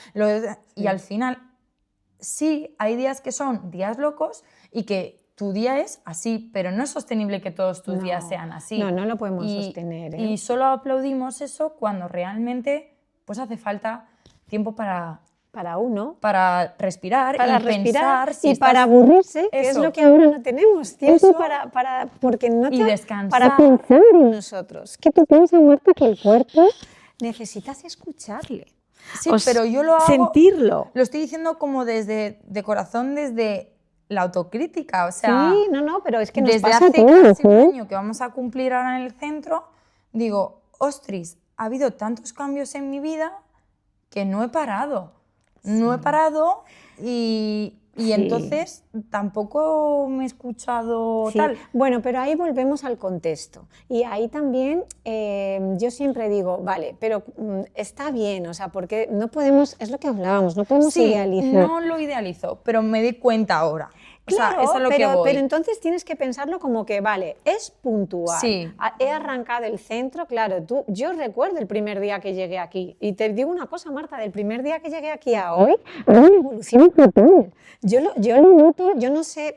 S1: y al final sí, hay días que son días locos y que tu día es así, pero no es sostenible que todos tus días sean así.
S2: No lo podemos sostener.
S1: Y solo aplaudimos eso cuando realmente pues hace falta tiempo para
S2: uno.
S1: Para respirar
S2: Para
S1: y
S2: respirar
S1: pensar. Si
S2: y
S1: estás,
S2: para aburrirse, que es
S1: eso,
S2: lo que ahora no tenemos. Tiempo
S1: eso,
S2: porque no
S1: y
S2: te,
S1: descansar.
S2: para pensar en nosotros. Que tú piensas, Marta, que el cuerpo necesitas escucharle.
S1: Sí, pero yo lo hago,
S2: sentirlo.
S1: lo estoy diciendo como desde de corazón, desde la autocrítica, o sea,
S2: sí, no, pero es que nos
S1: desde
S2: pasa
S1: hace
S2: a todos,
S1: casi un año que vamos a cumplir ahora en el centro, digo, ostras, ha habido tantos cambios en mi vida que no he parado, no he parado y entonces tampoco me he escuchado tal.
S2: Bueno, pero ahí volvemos al contexto. Y ahí también yo siempre digo, vale, pero está bien, o sea, porque no podemos, es lo que hablábamos, no podemos idealizar.
S1: No lo idealizo, pero me di cuenta ahora.
S2: Claro,
S1: o sea, eso es lo que voy.
S2: pero entonces tienes que pensarlo como que, vale, es puntual.
S1: Sí.
S2: He arrancado el centro, claro, yo recuerdo el primer día que llegué aquí. Y te digo una cosa, Marta, del primer día que llegué aquí a hoy, hay una evolución brutal. Yo lo noto, yo no sé,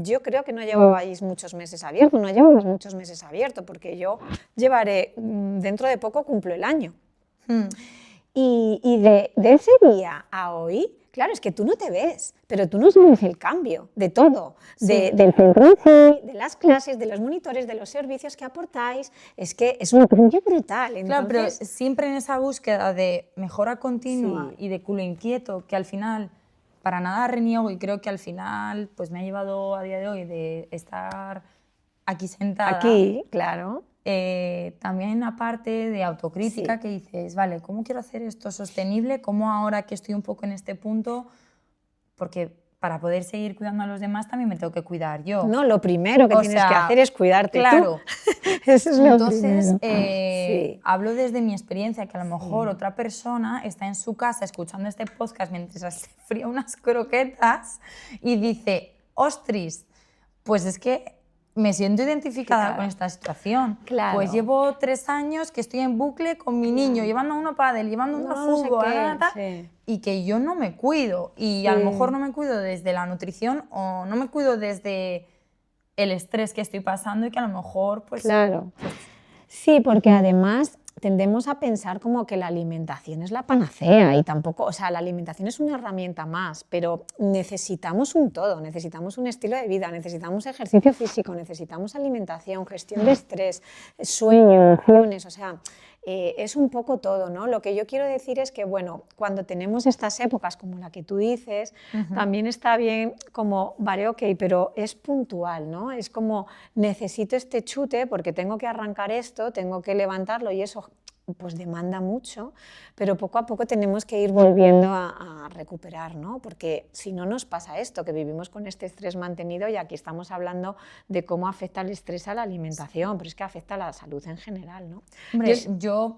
S2: yo creo que no llevabais muchos meses abierto, no llevamos muchos meses abierto, porque yo llevaré, dentro de poco cumplo el año. Y de ese día a hoy, Claro, es que tú no te ves, pero tú no sabes el cambio de todo,
S1: Sí.
S2: del centro en sí, de las clases, de los monitores, de los servicios que aportáis. Es que es un cambio brutal.
S1: Claro, pero
S2: Entonces,
S1: siempre en esa búsqueda de mejora continua
S2: Sí.
S1: y de culo inquieto, que al final para nada reniego y creo que al final pues me ha llevado a día de hoy de estar aquí sentada.
S2: aquí, claro.
S1: También aparte de autocrítica
S2: Sí.
S1: que dices, vale, ¿cómo quiero hacer esto sostenible? ¿Cómo ahora que estoy un poco en este punto? Porque para poder seguir cuidando a los demás también me tengo que cuidar yo.
S2: No, lo primero que
S1: O
S2: tienes que
S1: sea,
S2: hacer es cuidarte
S1: claro.
S2: tú. Eso es lo
S1: Entonces,
S2: primero. Sí.
S1: hablo desde mi experiencia, que a lo mejor otra persona está en su casa escuchando este podcast mientras se fría unas croquetas y dice, ostras, pues es que me siento identificada con esta situación.
S2: Claro.
S1: Pues llevo 3 años que estoy en bucle con mi niño, llevando a uno pádel, llevando a uno
S2: No sé
S1: fútbol,
S2: qué,
S1: y que yo no me cuido. Y a lo mejor no me cuido desde la nutrición o no me cuido desde el estrés que estoy pasando y que a lo mejor pues...
S2: Claro. Sí, porque además tendemos a pensar como que la alimentación es la panacea y tampoco, o sea, la alimentación es una herramienta más, pero necesitamos un todo, necesitamos un estilo de vida, necesitamos ejercicio físico, necesitamos alimentación, gestión de estrés, sueño, emociones, o sea, es un poco todo, ¿no? Lo que yo quiero decir es que, bueno, cuando tenemos estas épocas como la que tú dices, también está bien como, vale, ok, pero es puntual, ¿no? Es como, necesito este chute porque tengo que arrancar esto, tengo que levantarlo y eso pues demanda mucho, pero poco a poco tenemos que ir volviendo a recuperar, ¿no? Porque si no nos pasa esto, que vivimos con este estrés mantenido y aquí estamos hablando de cómo afecta el estrés a la alimentación, pero es que afecta a la salud en general, ¿no?
S1: Hombre, yo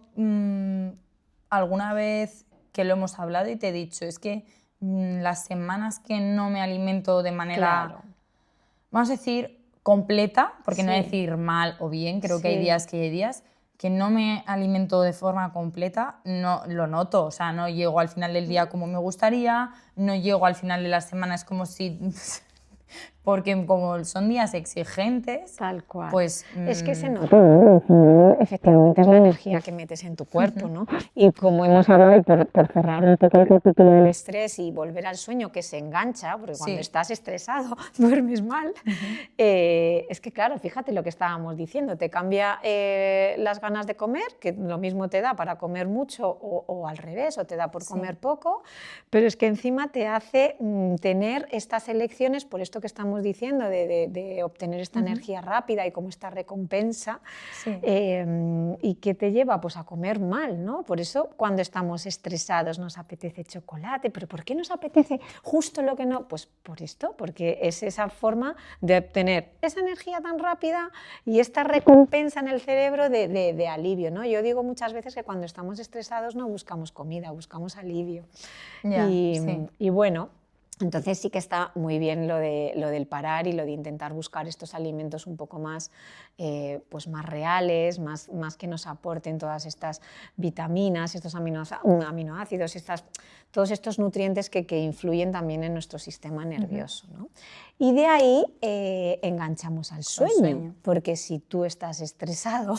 S1: alguna vez que lo hemos hablado y te he dicho, es que las semanas que no me alimento de manera,
S2: Claro.
S1: vamos a decir, completa, porque no
S2: Sí.
S1: decir mal o bien, creo que hay
S2: Sí.
S1: días que hay días que no me alimento de forma completa, no lo noto, o sea, no llego al final del día como me gustaría, no llego al final de la semana, es como si... porque como son días exigentes,
S2: Tal cual.
S1: pues...
S2: Es que se nota, ¿no? Efectivamente es la energía que metes en tu cuerpo, ¿no? Y como hemos hablado, y por cerrar un poco el capítulo del estrés y volver al sueño que se engancha, porque cuando
S1: Sí.
S2: estás estresado duermes mal, es que claro, fíjate lo que estábamos diciendo, te cambia las ganas de comer, que lo mismo te da para comer mucho o al revés, o te da por comer poco, pero es que encima te hace tener estas elecciones, por esto que estamos diciendo, de obtener esta energía rápida y como esta recompensa,
S1: Sí.
S2: y que te lleva pues, a comer mal, ¿no? Por eso cuando estamos estresados nos apetece chocolate, pero ¿por qué nos apetece justo lo que no? Pues por esto, porque es esa forma de obtener esa energía tan rápida y esta recompensa en el cerebro de alivio, ¿no? Yo digo muchas veces que cuando estamos estresados no buscamos comida, buscamos alivio.
S1: Ya,
S2: Y bueno, entonces sí que está muy bien lo del parar y lo de intentar buscar estos alimentos un poco más, pues más reales, más que nos aporten todas estas vitaminas, estos aminoácidos, todos estos nutrientes que influyen también en nuestro sistema nervioso, ¿no? Y de ahí enganchamos al sueño, porque si tú estás estresado,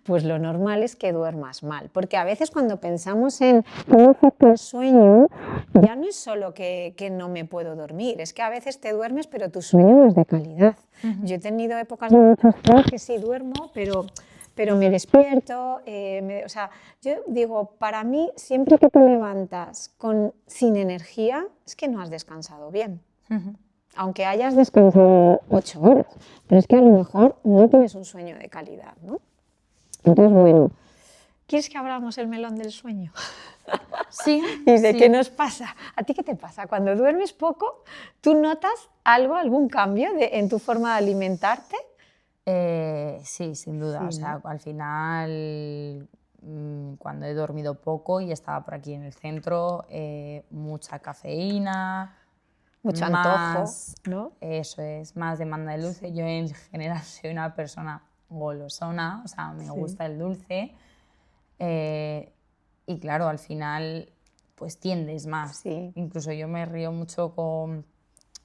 S2: pues lo normal es que duermas mal, porque a veces cuando pensamos en cómo afecta el sueño, ya no es solo que no me puedo dormir, es que a veces te duermes pero tu sueño no es de calidad. Yo he tenido épocas de mucho estrés que sí duermo, pero me despierto, o sea, yo digo, para mí siempre que te levantas sin energía es que no has descansado bien. Aunque hayas descansado 8 horas, pero es que a lo mejor no tienes un sueño de calidad, ¿no? Entonces, bueno, ¿quieres que abramos el melón del sueño?
S1: Sí.
S2: ¿Y de qué nos pasa? ¿A ti qué te pasa? Cuando duermes poco, ¿tú notas algún cambio en tu forma de alimentarte?
S1: Sí, sin duda.
S2: Sí,
S1: o sea, al final, cuando he dormido poco y estaba por aquí en el centro, mucha cafeína,
S2: mucho antojo, ¿no?
S1: Eso es, más demanda de dulce. Yo en general soy una persona golosona, o sea, me gusta el dulce. Y claro, al final, pues tiendes más.
S2: Sí.
S1: Incluso yo me río mucho con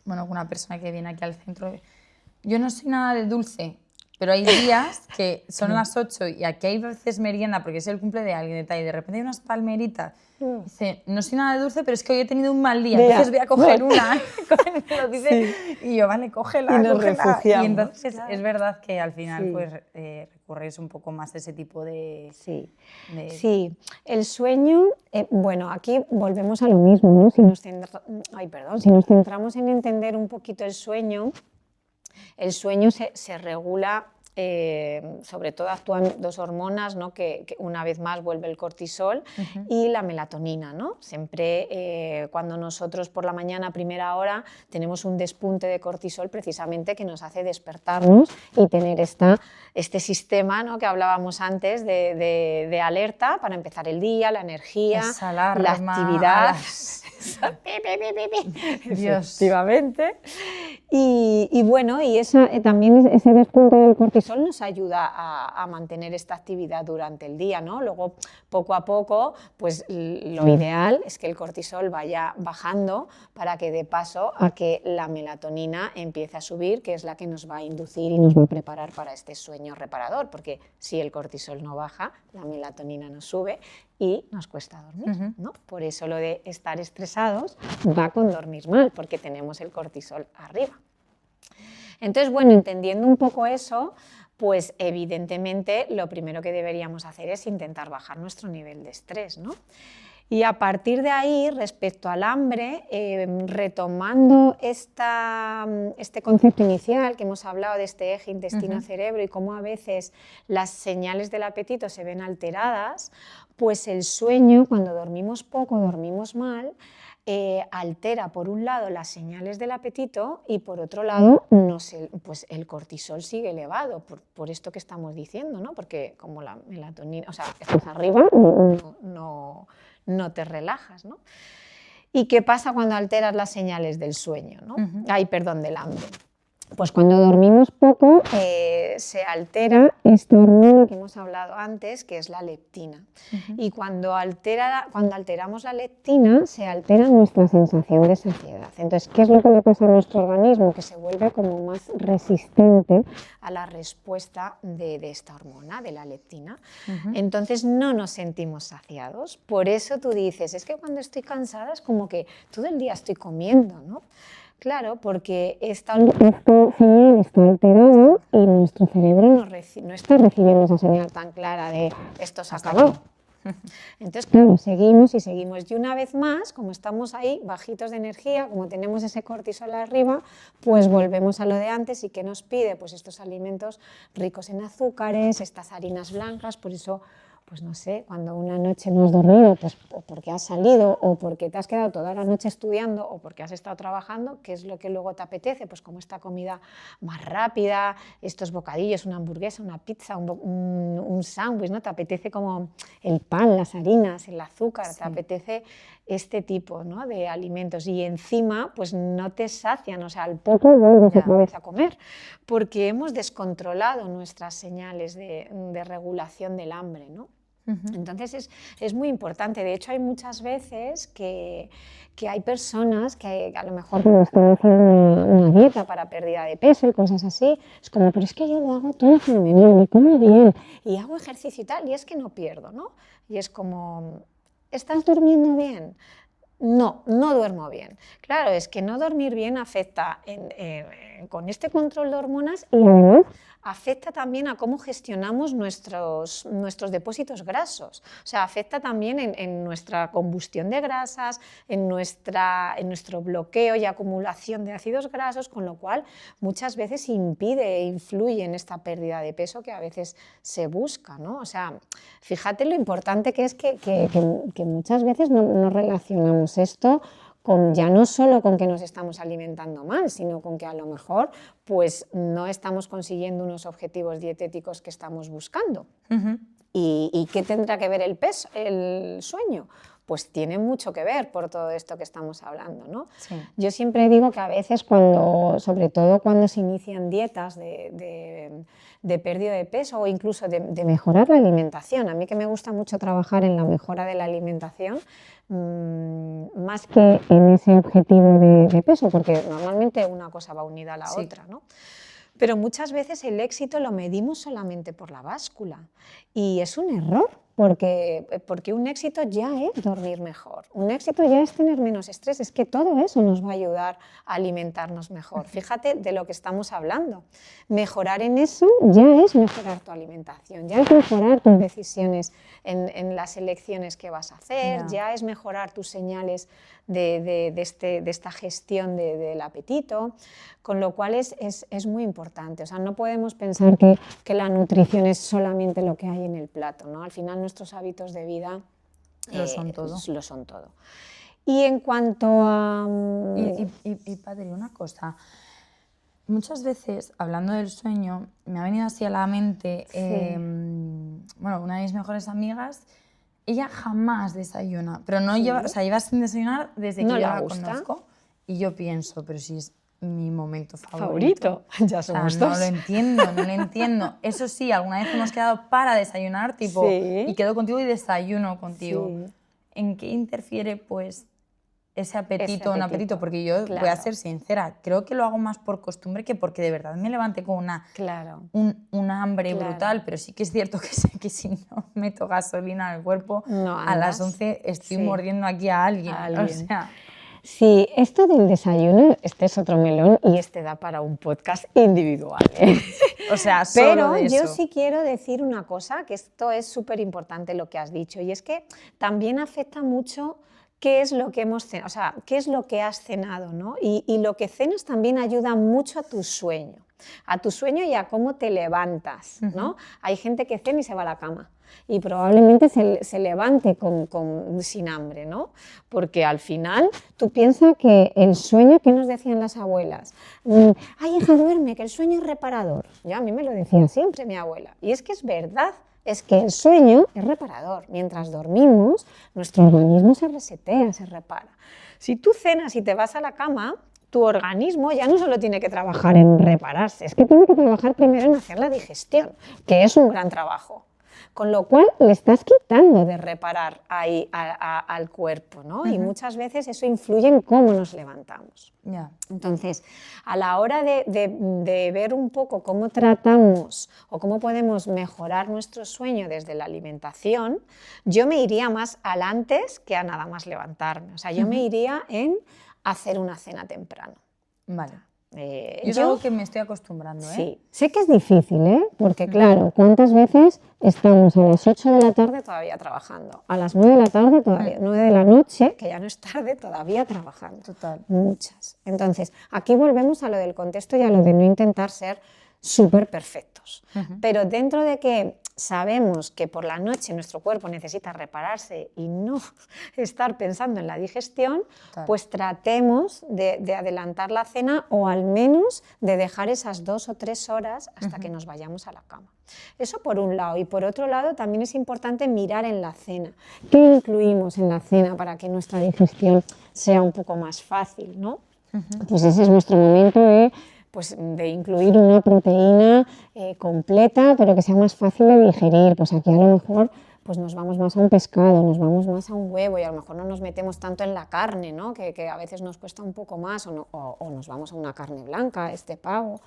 S1: una persona que viene aquí al centro. Yo no soy nada de dulce, pero hay días que son las 8 y aquí hay veces merienda porque es el cumple de alguien y de repente hay unas palmeritas. Dice, no soy nada de dulce, pero es que hoy he tenido un mal día, entonces voy a coger una. Lo dice, y yo, vale, cógela,
S2: y nos
S1: cógela.
S2: refugiamos.
S1: Y entonces
S2: Claro.
S1: es verdad que al final
S2: Sí.
S1: pues recurres un poco más a ese tipo de...
S2: Sí, el sueño, bueno, aquí volvemos a lo mismo, ¿no? Si nos centramos en entender un poquito el sueño se regula, sobre todo actúan dos hormonas, ¿no? que una vez más vuelve el cortisol y la melatonina, ¿no? Siempre cuando nosotros por la mañana a primera hora tenemos un despunte de cortisol precisamente que nos hace despertarnos y tener este sistema, ¿no? que hablábamos antes de alerta para empezar el día, la energía, la actividad.
S1: Dios.
S2: Efectivamente. Y bueno, también ese despunte del cortisol nos ayuda a mantener esta actividad durante el día, ¿no? Luego, poco a poco, pues lo ideal es que el cortisol vaya bajando para que dé paso a que la melatonina empiece a subir, que es la que nos va a inducir y nos va a preparar para este sueño reparador, porque si el cortisol no baja, la melatonina no sube y nos cuesta dormir, ¿no? Por eso lo de estar estresados va con dormir mal, porque tenemos el cortisol arriba. Entonces, bueno, entendiendo un poco eso, pues evidentemente lo primero que deberíamos hacer es intentar bajar nuestro nivel de estrés, ¿no? Y a partir de ahí, respecto al hambre, retomando este concepto inicial que hemos hablado de este eje intestino-cerebro y cómo a veces las señales del apetito se ven alteradas, pues el sueño, cuando dormimos poco, dormimos mal, altera por un lado las señales del apetito y por otro lado pues el cortisol sigue elevado por esto que estamos diciendo, ¿no? Porque como la melatonina, o sea, estás arriba, no te relajas, ¿no? ¿Y qué pasa cuando alteras las señales del sueño, ¿no? Del hambre? Pues cuando dormimos poco se altera esta hormona que hemos hablado antes, que es la leptina. Y cuando alteramos la leptina, se altera nuestra sensación de saciedad. Entonces, ¿qué es lo que le pasa a nuestro organismo? Que se vuelve como más resistente a la respuesta de esta hormona, de la leptina. Entonces, no nos sentimos saciados. Por eso tú dices, es que cuando estoy cansada es como que todo el día estoy comiendo, ¿no? Claro, porque esta señal está alterada y nuestro cerebro no está recibiendo esa señal tan clara de esto se ha acabado. Entonces, claro, seguimos. Y una vez más, como estamos ahí bajitos de energía, como tenemos ese cortisol arriba, pues volvemos a lo de antes y ¿qué nos pide? Pues estos alimentos ricos en azúcares, estas harinas blancas, por eso... Pues no sé, cuando una noche no has dormido, pues o porque has salido o porque te has quedado toda la noche estudiando o porque has estado trabajando, ¿qué es lo que luego te apetece? Pues como esta comida más rápida, estos bocadillos, una hamburguesa, una pizza, un sándwich, ¿no? Te apetece como el pan, las harinas, el azúcar, te apetece este tipo, ¿no? de alimentos y encima pues no te sacian, o sea, al poco vuelves otra vez a comer, porque hemos descontrolado nuestras señales de regulación del hambre, ¿no? Entonces es muy importante. De hecho, hay muchas veces que hay personas que a lo mejor están haciendo una dieta para pérdida de peso y cosas así. Es como, pero es que yo lo hago todo fenomenal y como bien y hago ejercicio y tal, y es que no pierdo, ¿no? Y es como, ¿estás durmiendo bien? No duermo bien. Claro, es que no dormir bien afecta con este control de hormonas y además afecta también a cómo gestionamos nuestros depósitos grasos. O sea, afecta también en nuestra combustión de grasas, en nuestro bloqueo y acumulación de ácidos grasos, con lo cual muchas veces impide e influye en esta pérdida de peso que a veces se busca, ¿no? O sea, fíjate lo importante que es que muchas veces no relacionamos esto ya no solo con que nos estamos alimentando mal, sino con que a lo mejor pues, no estamos consiguiendo unos objetivos dietéticos que estamos buscando. ¿Y qué tendrá que ver el sueño? Pues tiene mucho que ver por todo esto que estamos hablando, ¿no? Sí. Yo siempre digo que a veces, sobre todo cuando se inician dietas de pérdida de peso o incluso de mejorar la alimentación, a mí que me gusta mucho trabajar en la mejora de la alimentación, más que en ese objetivo de peso, porque normalmente una cosa va unida a la otra, ¿no? Pero muchas veces el éxito lo medimos solamente por la báscula y es un error. Porque un éxito ya es dormir mejor, un éxito ya es tener menos estrés, es que todo eso nos va a ayudar a alimentarnos mejor. Fíjate de lo que estamos hablando. Mejorar en eso ya es mejorar tu alimentación, ya es mejorar tus decisiones en las elecciones que vas a hacer, ya es mejorar tus señales de esta gestión del apetito, con lo cual es muy importante. O sea, no podemos pensar que la nutrición es solamente lo que hay en el plato, ¿no? Al final nuestros hábitos de vida
S1: lo son todo.
S2: Lo son todo. Y en cuanto a...
S1: Y Patri, una cosa. Muchas veces, hablando del sueño, me ha venido así a la mente, bueno, una de mis mejores amigas, ella jamás desayuna, pero no lleva, o sea, lleva sin desayunar desde que yo la conozco. Y yo pienso, pero si es mi momento favorito.
S2: Ya somos dos.
S1: No lo entiendo. Eso sí, alguna vez hemos quedado para desayunar, tipo, y quedo contigo y desayuno contigo. Sí. ¿En qué interfiere, pues, ese apetito, un apetito? Porque yo voy a ser sincera, creo que lo hago más por costumbre que porque de verdad me levante con una hambre brutal, pero sí que es cierto que sé que si no meto gasolina al cuerpo, a las 11 estoy mordiendo aquí a alguien. O sea,
S2: sí, esto del desayuno, este es otro melón y este da para un podcast individual.
S1: O sea, solo de eso.
S2: Yo sí quiero decir una cosa, que esto es súper importante lo que has dicho, y es que también afecta mucho qué es lo que hemos cenado, o sea, qué es lo que has cenado, ¿no? Y lo que cenas también ayuda mucho a tu sueño y a cómo te levantas, ¿no? Hay gente que cena y se va a la cama y probablemente se levante sin hambre, ¿no? Porque al final tú piensas que el sueño, ¿qué nos decían las abuelas? Ay, hija, duerme, que el sueño es reparador. Ya, a mí me lo decía siempre mi abuela. Y es que es verdad. Es que el sueño es reparador. Mientras dormimos, nuestro organismo se resetea, se repara. Si tú cenas y te vas a la cama, tu organismo ya no solo tiene que trabajar en repararse, es que tiene que trabajar primero en hacer la digestión, que es un gran trabajo. Con lo cual le estás quitando de reparar ahí al cuerpo, ¿no? Y muchas veces eso influye en cómo nos levantamos. Entonces, a la hora de ver un poco cómo tratamos o cómo podemos mejorar nuestro sueño desde la alimentación, yo me iría más al antes que a nada más levantarme. O sea, yo me iría en hacer una cena temprano.
S1: Vale. Es algo que me estoy acostumbrando, ¿eh?
S2: Sí, sé que es difícil, ¿eh? Porque claro, ¿cuántas veces estamos a las 8 de la tarde todavía trabajando? A las 9 de la tarde todavía, 9 de la noche, que ya no es tarde, todavía trabajando.
S1: Total.
S2: Muchas. Entonces, aquí volvemos a lo del contexto y a lo de no intentar ser súper perfectos. Pero dentro de que sabemos que por la noche nuestro cuerpo necesita repararse y no estar pensando en la digestión, pues tratemos de adelantar la cena o al menos de dejar esas 2 o 3 horas hasta que nos vayamos a la cama. Eso por un lado. Y por otro lado también es importante mirar en la cena. ¿Qué incluimos en la cena para que nuestra digestión sea un poco más fácil, ¿no? Pues ese es nuestro momento de incluir una proteína completa, pero que sea más fácil de digerir. Pues aquí a lo mejor pues nos vamos más a un pescado, nos vamos más a un huevo y a lo mejor no nos metemos tanto en la carne, ¿no? que a veces nos cuesta un poco más, o nos vamos a una carne blanca, pavo.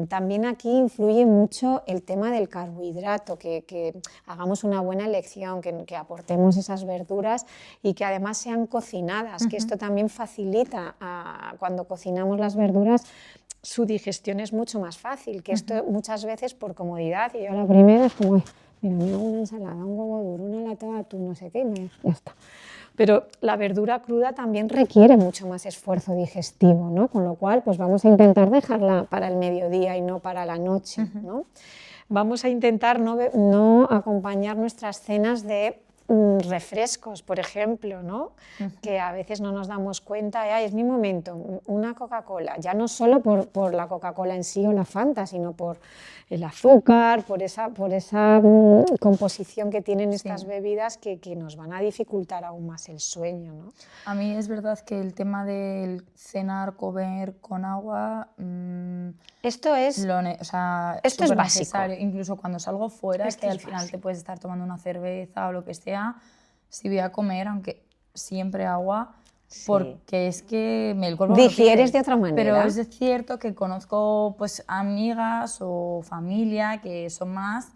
S2: También aquí influye mucho el tema del carbohidrato, que hagamos una buena elección, que aportemos esas verduras y que además sean cocinadas, que esto también facilita cuando cocinamos las verduras, su digestión es mucho más fácil, que esto muchas veces por comodidad, y yo la primera es como, mira, me hago una ensalada, un huevo duro, una lata de atún, no sé qué, ya está. Pero la verdura cruda también requiere mucho más esfuerzo digestivo, ¿no? Con lo cual, pues vamos a intentar dejarla para el mediodía y no para la noche, ¿no? Vamos a intentar no acompañar nuestras cenas de refrescos, por ejemplo, ¿no? Que a veces no nos damos cuenta, es mi momento, una Coca-Cola, ya no solo por la Coca-Cola en sí o la Fanta, sino por el azúcar, por esa composición que tienen estas bebidas que nos van a dificultar aún más el sueño, ¿no?
S1: A mí es verdad que el tema del cenar, comer con agua,
S2: esto es
S1: esto es básico. Incluso cuando salgo fuera, que al final te puedes estar tomando una cerveza o lo que sea, si voy a comer, aunque siempre agua, porque es que el cuerpo me lo
S2: digieres
S1: pide.
S2: de otra manera.
S1: Pero es cierto que conozco pues amigas o familia que son más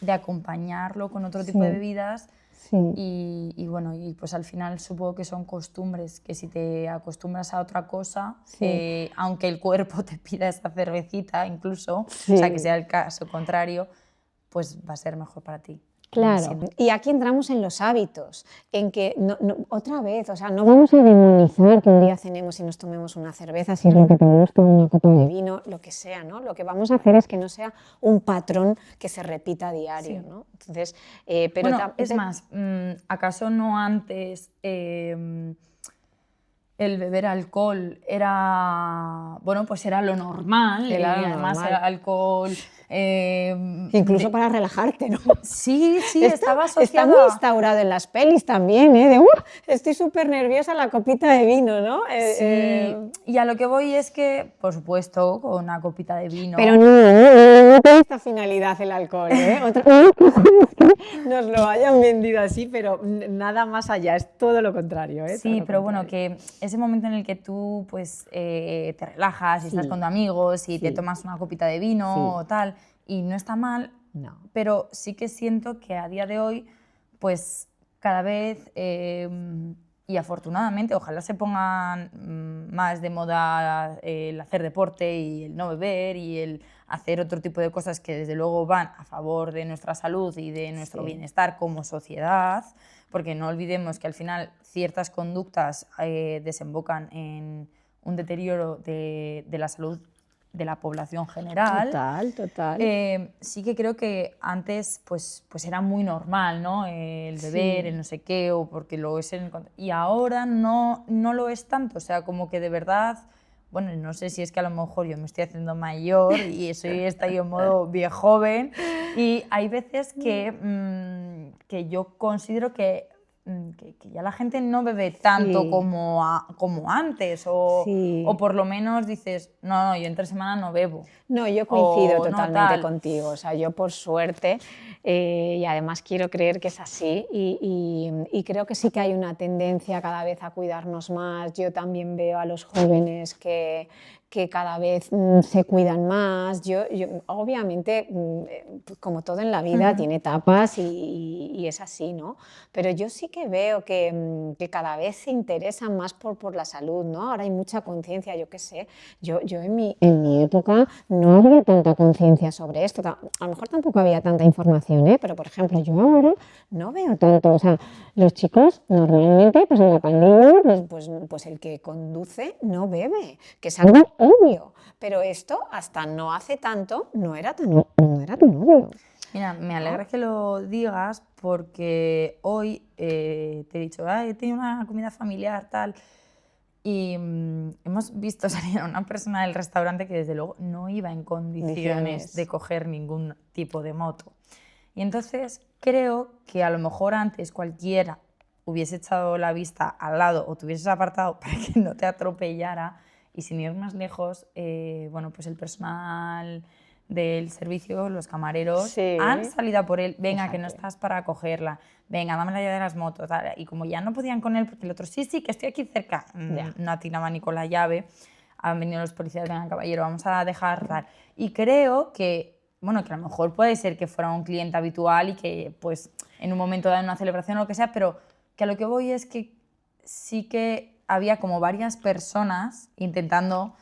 S1: de acompañarlo con otro tipo de bebidas. Y bueno, y pues al final supongo que son costumbres, que si te acostumbras a otra cosa, aunque el cuerpo te pida esa cervecita incluso, o sea, que sea el caso contrario, pues va a ser mejor para ti.
S2: Claro, y aquí entramos en los hábitos, en que, otra vez, o sea, no vamos a demonizar que un día cenemos y nos tomemos una cerveza, si es lo que te gusta, una copa de vino, lo que sea, ¿no? Lo que vamos a hacer es que no sea un patrón que se repita a diario, ¿no? Entonces, pero
S1: bueno, es más, ¿acaso no antes el beber alcohol era, bueno, pues era lo normal, además era alcohol...
S2: incluso para relajarte, ¿no?
S1: Sí, estaba asociado.
S2: Está muy instaurado en las pelis también, ¿eh? Estoy súper nerviosa, la copita de vino, ¿no?
S1: Y a lo que voy es que, por supuesto, con una copita de vino...
S2: Pero no tiene esta finalidad el alcohol, ¿eh? Otra cosa es que nos lo hayan vendido así, pero nada más allá, es todo lo contrario, ¿eh?
S1: Sí, pero bueno, que ese momento en el que tú pues, te relajas y estás con tus amigos y te tomas una copita de vino o tal, y no está mal, pero sí que siento que a día de hoy, pues cada vez, y afortunadamente, ojalá se pongan más de moda el hacer deporte y el no beber y el hacer otro tipo de cosas que desde luego van a favor de nuestra salud y de nuestro bienestar como sociedad, porque no olvidemos que al final ciertas conductas desembocan en un deterioro de la salud de la población general.
S2: Total.
S1: Sí que creo que antes pues era muy normal, ¿no? El beber, el no sé qué, o porque lo es y ahora no lo es tanto, o sea, como que de verdad, bueno, no sé si es que a lo mejor yo me estoy haciendo mayor y estoy en modo viejoven, y hay veces que yo considero que ya la gente no bebe tanto como antes, o por lo menos dices, no, yo entre semana no bebo.
S2: No, yo coincido totalmente contigo, o sea, yo por suerte, y además quiero creer que es así, y creo que sí que hay una tendencia cada vez a cuidarnos más. Yo también veo a los jóvenes que cada vez se cuidan más. Yo obviamente, como todo en la vida, tiene etapas y es así, ¿no? Pero yo sí que veo que cada vez se interesan más por la salud, ¿no? Ahora hay mucha conciencia, yo qué sé. Yo en mi época no había tanta conciencia sobre esto. A lo mejor tampoco había tanta información, ¿eh? Pero, por ejemplo, yo ahora no veo tanto. O sea, los chicos normalmente, pues en la pandemia, pues el que conduce no bebe, que es algo obvio, pero esto hasta no hace tanto no era tan obvio.
S1: Mira, me alegra que lo digas porque hoy te he dicho, he tenido una comida familiar, tal, y hemos visto salir a una persona del restaurante que desde luego no iba en condiciones de coger ningún tipo de moto. Y entonces creo que a lo mejor antes cualquiera hubiese echado la vista al lado o te hubieses apartado para que no te atropellara, y sin ir más lejos, bueno, pues el personal del servicio, los camareros, han salido a por él, venga, que no estás para cogerla, venga, dame la llave de las motos, tal. Y como ya no podían con él, porque el otro, sí, que estoy aquí cerca, no atinaba ni con la llave, han venido los policías, venga, caballero, vamos a dejar tal. Y creo que, bueno, que a lo mejor puede ser que fuera un cliente habitual y que, pues, en un momento dado, en una celebración o lo que sea, pero que a lo que voy es que sí que había como varias personas intentando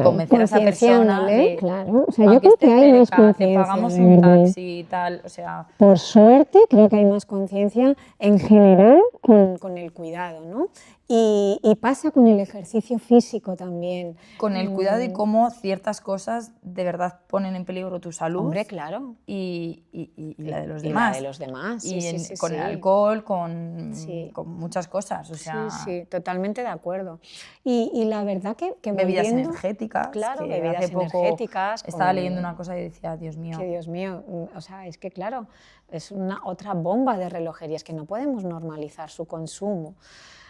S1: convencer a esa persona de,
S2: claro, o sea, yo creo que hay más conciencia,
S1: te pagamos un taxi y tal, o sea...
S2: Por suerte creo que hay más conciencia en general con el cuidado, ¿no? Y pasa con el ejercicio físico también.
S1: Con el cuidado y cómo ciertas cosas de verdad ponen en peligro tu salud.
S2: Hombre, claro.
S1: Y la de los demás.
S2: La de los demás, sí.
S1: Con el alcohol, con muchas cosas, o sea...
S2: Sí, totalmente de acuerdo. Y la verdad que
S1: bebidas energéticas.
S2: Claro,
S1: que
S2: bebidas
S1: hace poco
S2: energéticas.
S1: Estaba leyendo una cosa y decía, Dios mío.
S2: Que Dios mío, o sea, es que claro, es otra bomba de relojería, es que no podemos normalizar su consumo.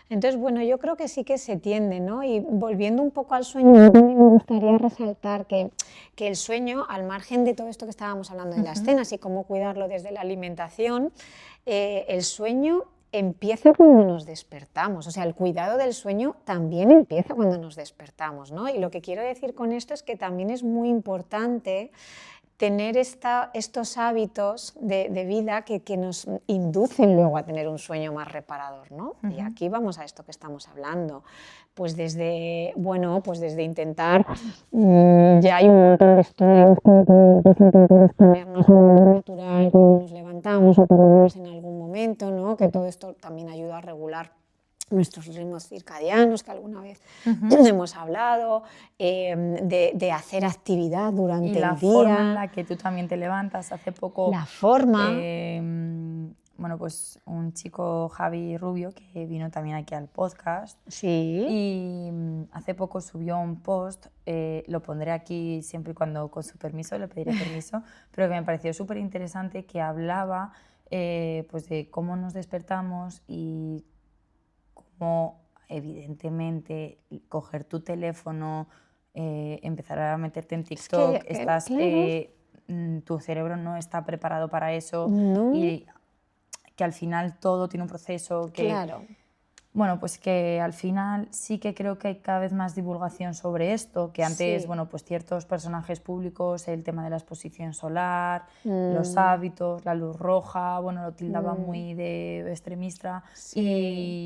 S2: Entonces, bueno, yo creo que sí que se tiende, ¿no? Y volviendo un poco al sueño, me gustaría resaltar que el sueño, al margen de todo esto que estábamos hablando de las cenas y cómo cuidarlo desde la alimentación, el sueño empieza cuando nos despertamos, o sea, el cuidado del sueño también empieza cuando nos despertamos, ¿no? Y lo que quiero decir con esto es que también es muy importante tener estos hábitos de vida que nos inducen luego a tener un sueño más reparador, ¿no? Y aquí vamos a esto que estamos hablando, pues desde intentar, ya hay un montón de estudios que ponernos un mundo natural cuando nos levantamos o por lo menos en algún momento, ¿no? Que todo esto también ayuda a regular nuestros ritmos circadianos, que alguna vez hemos hablado, de hacer actividad durante el día.
S1: Y la forma en la que tú también te levantas. Hace poco...
S2: La forma...
S1: bueno, pues un chico, Javi Rubio, que vino también aquí al podcast.
S2: Sí.
S1: Y hace poco subió un post, lo pondré aquí siempre y cuando con su permiso, le pediré permiso, pero que me pareció súper interesante, que hablaba pues de cómo nos despertamos y cómo, evidentemente, coger tu teléfono, empezar a meterte en TikTok, tu cerebro no está preparado para eso,
S2: no.
S1: Y que al final todo tiene un proceso que...
S2: Claro.
S1: Bueno, pues que al final sí que creo que hay cada vez más divulgación sobre esto, que antes,
S2: Sí.
S1: bueno, pues ciertos personajes públicos, el tema de la exposición solar, los hábitos, la luz roja, bueno, lo tildaba muy de extremista.
S2: Sí.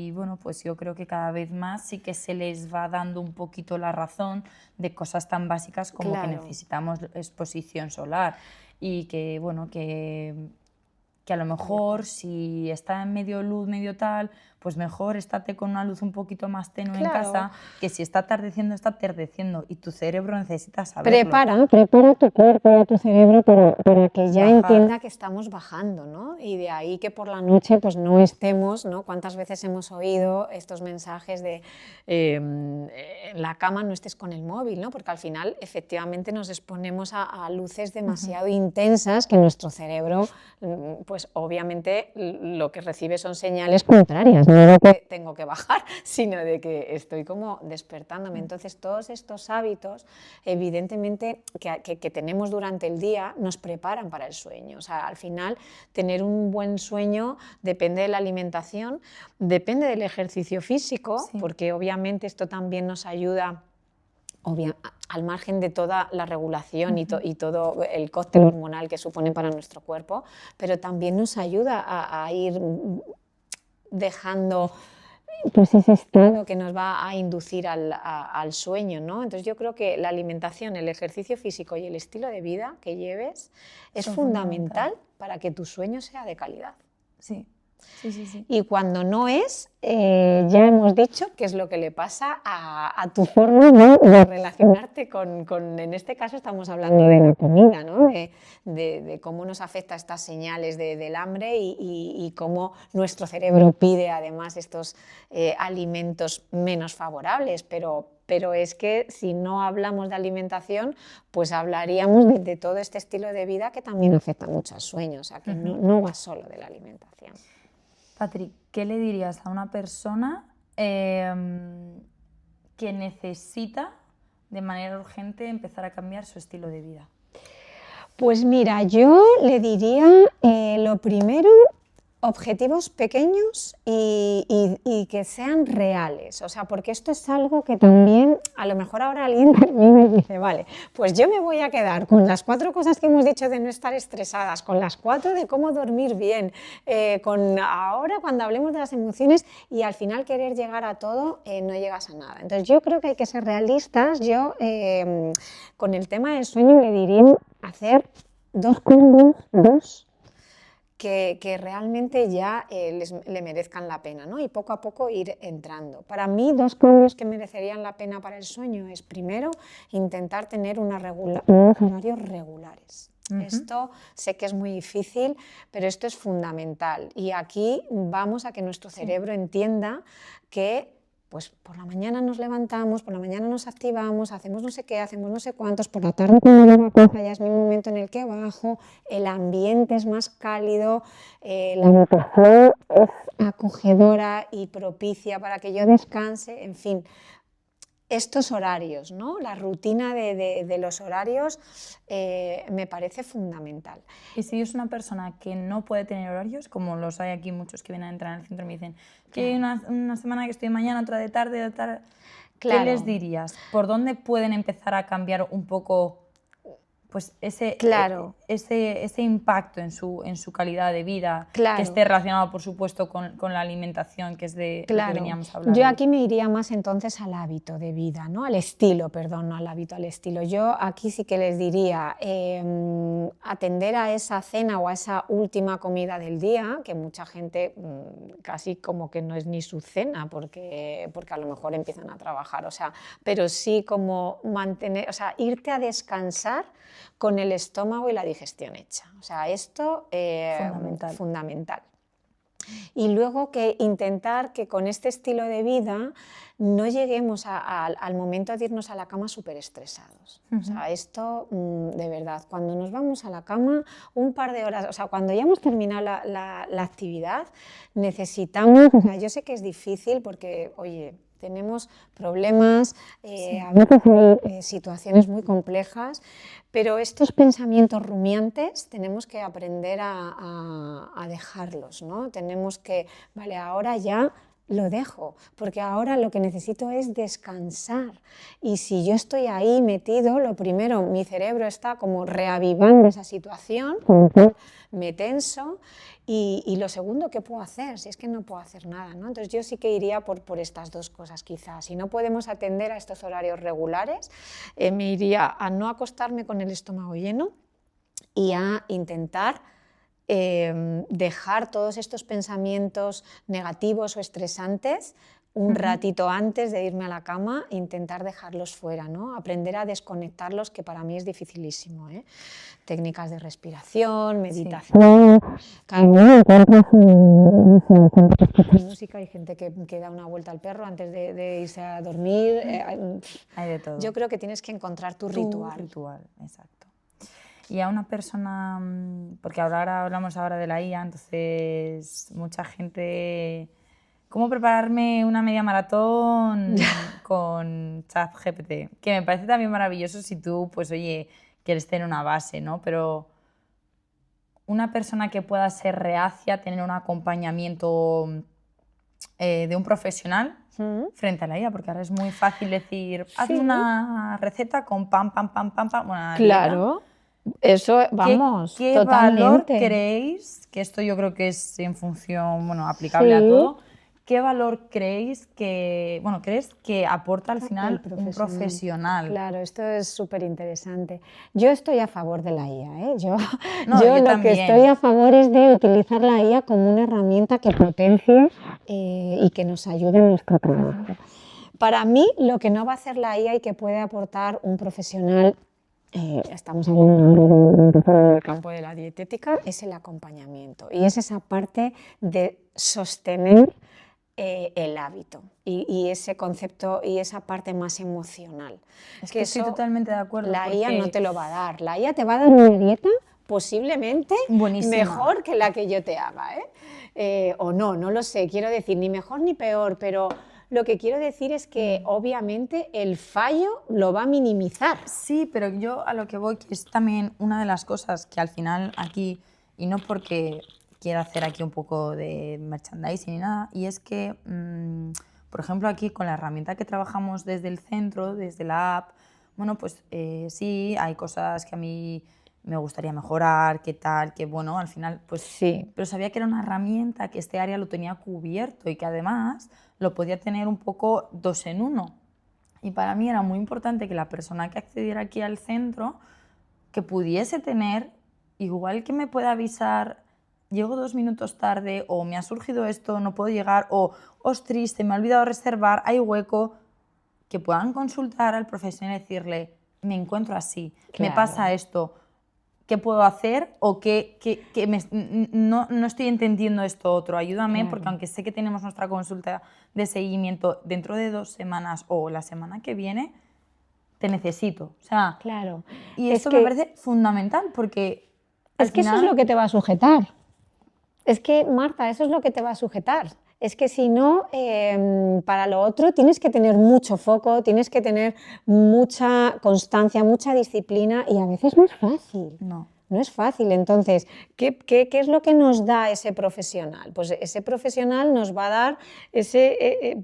S1: Y bueno, pues yo creo que cada vez más sí que se les va dando un poquito la razón de cosas tan básicas como que necesitamos exposición solar y que, bueno, que a lo mejor si está en medio luz, medio tal, pues mejor estate con una luz un poquito más tenue en casa, que si está atardeciendo y tu cerebro necesita saberlo.
S2: Prepara tu cuerpo y a tu cerebro para que ya entienda que estamos bajando, ¿no? Y de ahí que por la noche pues no estemos, ¿no? ¿Cuántas veces hemos oído estos mensajes de en la cama no estés con el móvil, ¿no? Porque al final efectivamente nos exponemos a luces demasiado intensas que nuestro cerebro, pues obviamente lo que recibe son señales contrarias, no de que tengo que bajar, sino de que estoy como despertándome. Entonces todos estos hábitos, evidentemente, que tenemos durante el día, nos preparan para el sueño. O sea, al final, tener un buen sueño depende de la alimentación, depende del ejercicio físico, porque obviamente esto también nos ayuda, al margen de toda la regulación y todo el cóctel hormonal que supone para nuestro cuerpo, pero también nos ayuda a ir dejando pues ese estado que nos va a inducir al sueño, ¿no? Entonces yo creo que la alimentación, el ejercicio físico y el estilo de vida que lleves es fundamental para que tu sueño sea de calidad.
S1: Sí.
S2: Y cuando no es, ya hemos dicho qué es lo que le pasa a tu forma de relacionarte con, en este caso estamos hablando de la comida, ¿no? de cómo nos afecta estas señales del hambre y cómo nuestro cerebro pide además estos alimentos menos favorables, pero es que si no hablamos de alimentación, pues hablaríamos de todo este estilo de vida que también afecta mucho al sueño, o sea que no va solo de la alimentación.
S1: Patri, ¿qué le dirías a una persona que necesita de manera urgente empezar a cambiar su estilo de vida?
S2: Pues mira, yo le diría lo primero, objetivos pequeños y que sean reales, o sea, porque esto es algo que también, a lo mejor ahora alguien me dice, vale, pues yo me voy a quedar con las 4 cosas que hemos dicho de no estar estresadas, con las 4 de cómo dormir bien, con ahora cuando hablemos de las emociones y al final querer llegar a todo, no llegas a nada. Entonces yo creo que hay que ser realistas. Yo con el tema del sueño le diría hacer 2 cosas, que realmente ya le merezcan la pena, ¿no? Y poco a poco ir entrando. Para mí, 2 cambios que merecerían la pena para el sueño es, primero, intentar tener unos horarios regulares. Esto sé que es muy difícil, pero esto es fundamental. Y aquí vamos a que nuestro cerebro entienda que pues por la mañana nos levantamos, por la mañana nos activamos, hacemos no sé qué, hacemos no sé cuántos, por la tarde cuando llego a casa ya es mi momento en el que bajo, el ambiente es más cálido, la habitación es acogedora y propicia para que yo descanse, en fin. estos horarios, ¿no? La rutina de los horarios me parece fundamental.
S1: Y si es una persona que no puede tener horarios, como los hay aquí muchos que vienen a entrar en el centro y me dicen que hay una semana que estoy de mañana, otra de tarde, ¿qué les dirías? ¿Por dónde pueden empezar a cambiar un poco pues ese impacto en su calidad de vida, que esté relacionado, por supuesto, con la alimentación, que es de lo que veníamos a hablar?
S2: Yo aquí me iría más entonces al hábito de vida, ¿no? Al estilo, perdón, no al hábito, al estilo. Yo aquí sí que les diría atender a esa cena o a esa última comida del día, que mucha gente casi como que no es ni su cena, porque a lo mejor empiezan a trabajar, o sea, pero sí como mantener, o sea, irte a descansar con el estómago y la digestión hecha. O sea, esto fundamental. Y luego que intentar que con este estilo de vida no lleguemos al momento de irnos a la cama súper estresados. O sea, esto de verdad, cuando nos vamos a la cama un par de horas, o sea, cuando ya hemos terminado la actividad, necesitamos, o sea, yo sé que es difícil porque, oye, tenemos problemas, a veces hay situaciones muy complejas, pero estos pensamientos rumiantes tenemos que aprender a dejarlos, ¿no? Tenemos que, vale, ahora ya lo dejo, porque ahora lo que necesito es descansar. Y si yo estoy ahí metido, lo primero, mi cerebro está como reavivando esa situación, me tenso, y lo segundo, ¿qué puedo hacer? Si es que no puedo hacer nada, ¿no? Entonces yo sí que iría por estas dos cosas quizás. Si no podemos atender a estos horarios regulares, me iría a no acostarme con el estómago lleno y a intentar dejar todos estos pensamientos negativos o estresantes un ratito antes de irme a la cama, intentar dejarlos fuera, ¿no? Aprender a desconectarlos, que para mí es dificilísimo, ¿eh? Técnicas de respiración, meditación. Cada uno encuentra música, hay gente que da una vuelta al perro antes de irse a dormir.
S1: Hay de todo.
S2: Yo creo que tienes que encontrar tu ritual.
S1: Exacto. Y a una persona, porque ahora hablamos de la IA, entonces mucha gente... ¿Cómo prepararme una media maratón con ChatGPT? Que me parece también maravilloso si tú, pues oye, quieres tener una base, ¿no? Pero una persona que pueda ser reacia a tener un acompañamiento de un profesional frente a la IA, porque ahora es muy fácil decir, haz una receta con pam. Bueno,
S2: claro. Eso, vamos,
S1: ¿Qué
S2: totalmente.
S1: valor creéis, que esto yo creo que es en función, bueno, aplicable a todo, qué valor creéis crees que aporta al final un profesional?
S2: Claro, esto es súper interesante. Yo estoy a favor de la IA, ¿eh? Yo
S1: también.
S2: que estoy a favor es de utilizar la IA como una herramienta que potencie y que nos ayude en nuestro trabajo. Para mí, lo que no va a hacer la IA y que puede aportar un profesional, estamos hablando del campo de la dietética, es el acompañamiento y es esa parte de sostener el hábito y ese concepto y esa parte más emocional.
S1: Es que estoy totalmente de acuerdo.
S2: La IA no te lo va a dar. La IA te va a dar una dieta posiblemente
S1: buenísima,
S2: mejor que la que yo te haga, o no lo sé, quiero decir, ni mejor ni peor, pero lo que quiero decir es que obviamente el fallo lo va a minimizar.
S1: Sí, pero yo a lo que voy, que es también una de las cosas que al final aquí, y no porque quiero hacer aquí un poco de merchandising ni nada, y es que, por ejemplo, aquí con la herramienta que trabajamos desde el centro, desde la app, bueno, pues sí, hay cosas que a mí me gustaría mejorar, qué tal, que bueno, al final, pues
S2: sí.
S1: Pero sabía que era una herramienta que este área lo tenía cubierto y que además lo podía tener un poco 2 en 1. Y para mí era muy importante que la persona que accediera aquí al centro, que pudiese tener, igual que me pueda avisar, llego 2 minutos tarde, o me ha surgido esto, no puedo llegar, o ostras, se me ha olvidado reservar, hay hueco, que puedan consultar al profesional y decirle, me encuentro así, me pasa esto, ¿qué puedo hacer? O no estoy entendiendo esto otro, ayúdame, porque aunque sé que tenemos nuestra consulta de seguimiento dentro de 2 semanas o la semana que viene, te necesito. O sea, y esto me parece fundamental, porque al final...
S2: eso es lo que te va a sujetar. Es que, Marta, eso es lo que te va a sujetar. Es que si no, para lo otro tienes que tener mucho foco, tienes que tener mucha constancia, mucha disciplina y a veces no es fácil. No es fácil. Entonces, ¿qué es lo que nos da ese profesional? Pues ese profesional nos va a dar ese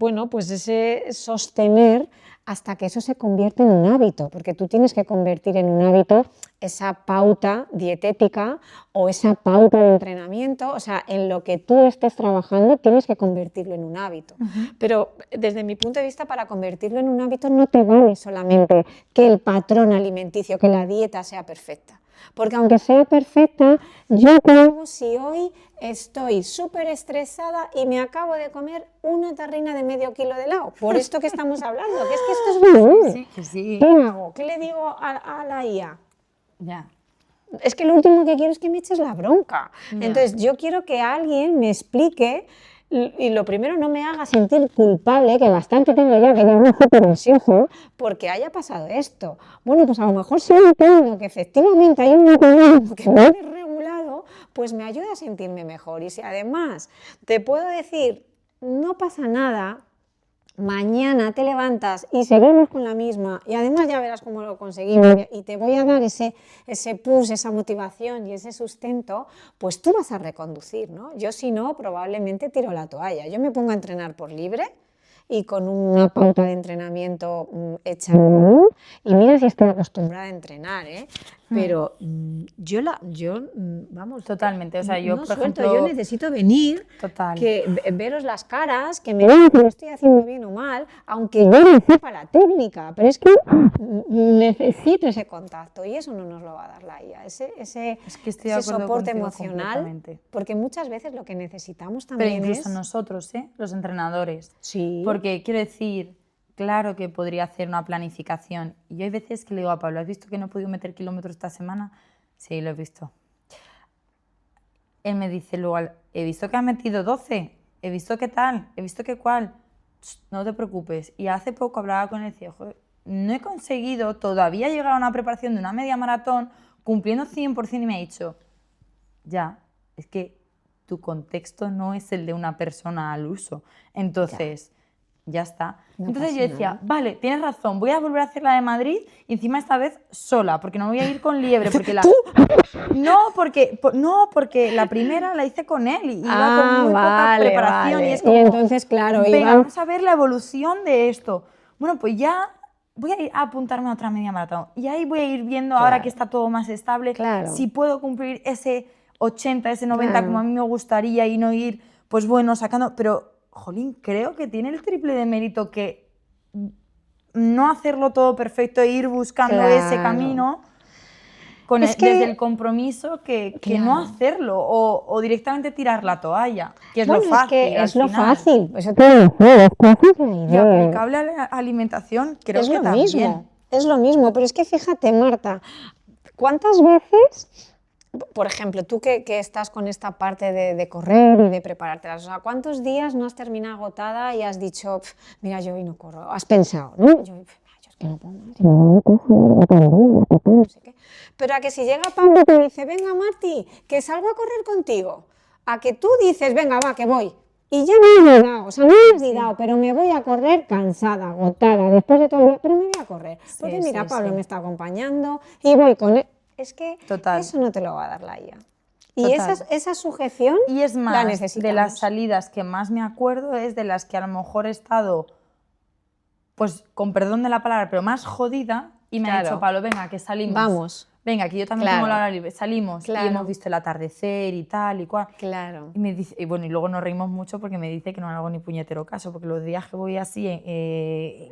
S2: sostener hasta que eso se convierte en un hábito, porque tú tienes que convertir en un hábito esa pauta dietética o esa pauta de entrenamiento, o sea, en lo que tú estés trabajando tienes que convertirlo en un hábito. Pero desde mi punto de vista, para convertirlo en un hábito no te vale solamente que el patrón alimenticio, que la dieta sea perfecta. Porque aunque sea perfecta, yo creo si hoy estoy súper estresada y me acabo de comer una tarrina de medio kilo de helado, por esto que estamos hablando, que es que esto es muy
S1: Sí, que sí.
S2: ¿Qué hago? ¿Qué le digo a la IA?
S1: Ya.
S2: Es que lo último que quiero es que me eches la bronca. Entonces yo quiero que alguien me explique y lo primero no me haga sentir culpable, que bastante tengo ya, que ya me súper ansioso, porque haya pasado esto. Bueno, pues a lo mejor si entiendo que efectivamente hay un mecanismo que no es regulado, pues me ayuda a sentirme mejor. Y si además te puedo decir, no pasa nada, mañana te levantas y seguimos con la misma y además ya verás cómo lo conseguimos y te voy a dar ese push, esa motivación y ese sustento, pues tú vas a reconducir, ¿no? Yo si no, probablemente tiro la toalla. Yo me pongo a entrenar por libre y con una pauta de entrenamiento hecha y mira si estoy acostumbrada a entrenar, pero vamos,
S1: totalmente, o sea, yo
S2: no
S1: por
S2: suelto,
S1: ejemplo,
S2: yo necesito venir,
S1: total.
S2: veros las caras, que me digan si lo estoy haciendo bien o mal, aunque yo no sepa la técnica, pero es que necesito ese contacto y eso no nos lo va a dar la IA, ese soporte emocional, porque muchas veces lo que necesitamos también
S1: pero incluso nosotros, los entrenadores,
S2: sí.
S1: Porque quiero decir, claro que podría hacer una planificación. Y yo hay veces que le digo a Pablo, ¿has visto que no he podido meter kilómetros esta semana? Sí, lo he visto. Él me dice luego, he visto que has metido 12, he visto que tal, he visto que cual. No te preocupes. Y hace poco hablaba con él y decía, joder, no he conseguido todavía llegar a una preparación de una media maratón cumpliendo 100% y me ha dicho, ya, es que tu contexto no es el de una persona al uso. Entonces, ya está.
S2: No
S1: Entonces yo decía,
S2: nada.
S1: vale, tienes razón, voy a volver a hacer la de Madrid y encima esta vez sola, porque no voy a ir con Liebre. Porque no, porque la primera la hice con él y iba con muy poca preparación.
S2: Vale.
S1: Y es como,
S2: y entonces, claro,
S1: venga, vamos a ver la evolución de esto. Bueno, pues ya voy a ir a apuntarme a otra media maratón. Y ahí voy a ir viendo, ahora que está todo más estable, si puedo cumplir ese 80, ese 90 como a mí me gustaría y no ir, pues bueno, sacando... Pero, jolín, creo que tiene el triple de mérito que no hacerlo todo perfecto e ir buscando ese camino con desde el compromiso que no hacerlo o directamente tirar la toalla, que es lo fácil.
S2: Es lo fácil. Eso te lo
S1: y aplicable a la alimentación, creo que también.
S2: Es lo mismo, pero es que fíjate, Marta, ¿cuántas veces... Por ejemplo, tú que estás con esta parte de correr y de preparártelas, o sea, ¿cuántos días no has terminado agotada y has dicho, mira, yo hoy no corro? Has pensado, ¿no? Yo es que no puedo más. No sé qué. Pero a que si llega Pablo y te dice, venga, Marti, que salgo a correr contigo, a que tú dices, venga, va, que voy. Y ya me he olvidado, o sea, no me he olvidado, pero me voy a correr cansada, agotada, después de todo el día, pero me voy a correr. Porque mira, Pablo me está acompañando y voy con él. Es que eso no te lo va a dar la IA. Y esa sujeción
S1: y es más,
S2: la necesitamos.
S1: De las salidas que más me acuerdo es de las que a lo mejor he estado, pues con perdón de la palabra, pero más jodida y me ha dicho Pablo, venga, que salimos.
S2: Vamos.
S1: Venga, que yo también tengo la hora libre. Salimos y hemos visto el atardecer y tal y cual.
S2: Claro.
S1: Y me dice, y bueno, y luego nos reímos mucho porque me dice que no le hago ni puñetero caso, porque los días que voy así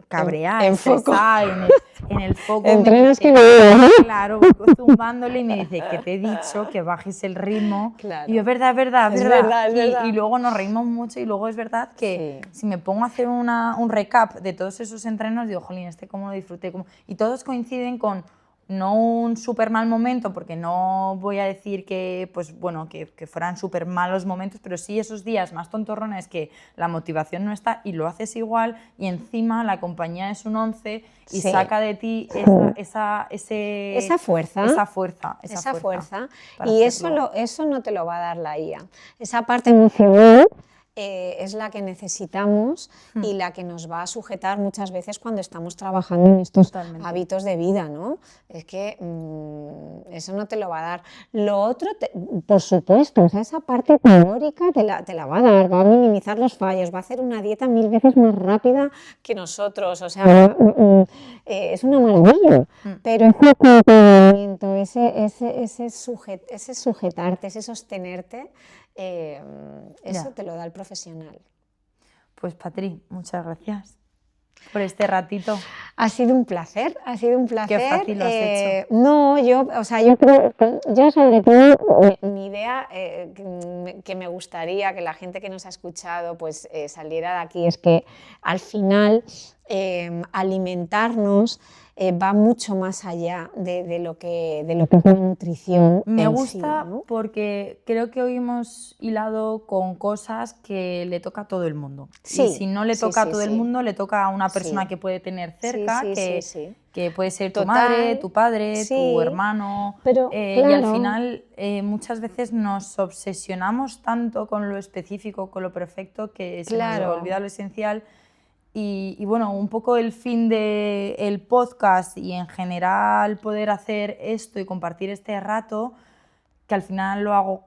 S1: cabreada, estresada, en el foco.
S2: Entrenas que no.
S1: Claro, voy zumbándole y me dice que te he dicho que bajes el ritmo. Claro. Y yo, es verdad. Y luego nos reímos mucho y luego es verdad que si me pongo a hacer un recap de todos esos entrenos, digo, jolín, cómo lo disfruté. Y todos coinciden con no un súper mal momento, porque no voy a decir que, pues, bueno, que fueran súper malos momentos, pero sí esos días más tontorrones que la motivación no está y lo haces igual y encima la compañía es un 11 y saca de ti esa fuerza. Esa fuerza.
S2: Y eso no te lo va a dar la IA. Esa parte emocional es la que necesitamos y la que nos va a sujetar muchas veces cuando estamos trabajando en estos hábitos de vida, ¿no? Es que eso no te lo va a dar. Lo otro, por supuesto, o sea, esa parte teórica te la va a dar, va a minimizar los fallos, va a hacer una dieta 1000 veces más rápida que nosotros, o sea, es una maravilla, pero ese acompañamiento, ese sujetarte, ese sostenerte, eso te lo da el profesional.
S1: Pues Patri, muchas gracias por este ratito.
S2: Ha sido un placer, ha sido un placer.
S1: Qué fácil lo has hecho.
S2: No, yo creo, yo sobre todo, mi idea que me gustaría que la gente que nos ha escuchado pues saliera de aquí es que al final alimentarnos va mucho más allá de lo que es la nutrición.
S1: Me gusta
S2: sí, ¿no?
S1: porque creo que hoy hemos hilado con cosas que le toca a todo el mundo.
S2: Sí,
S1: y si no le toca a todo el
S2: sí.
S1: mundo, le toca a una persona
S2: Sí.
S1: que puede tener cerca,
S2: Sí.
S1: que puede ser tu
S2: Total,
S1: madre, tu padre,
S2: sí,
S1: tu hermano.
S2: pero,
S1: Y al
S2: claro.
S1: final muchas veces nos obsesionamos tanto con lo específico, con lo perfecto, que se nos olvida lo esencial. Y bueno, un poco el fin del podcast y en general poder hacer esto y compartir este rato, que al final lo hago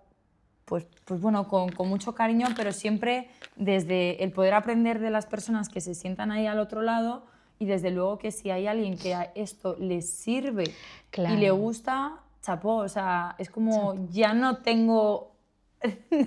S1: pues bueno, con mucho cariño, pero siempre desde el poder aprender de las personas que se sientan ahí al otro lado y desde luego que si hay alguien que a esto le sirve y le gusta, chapó, o sea, es como ya no tengo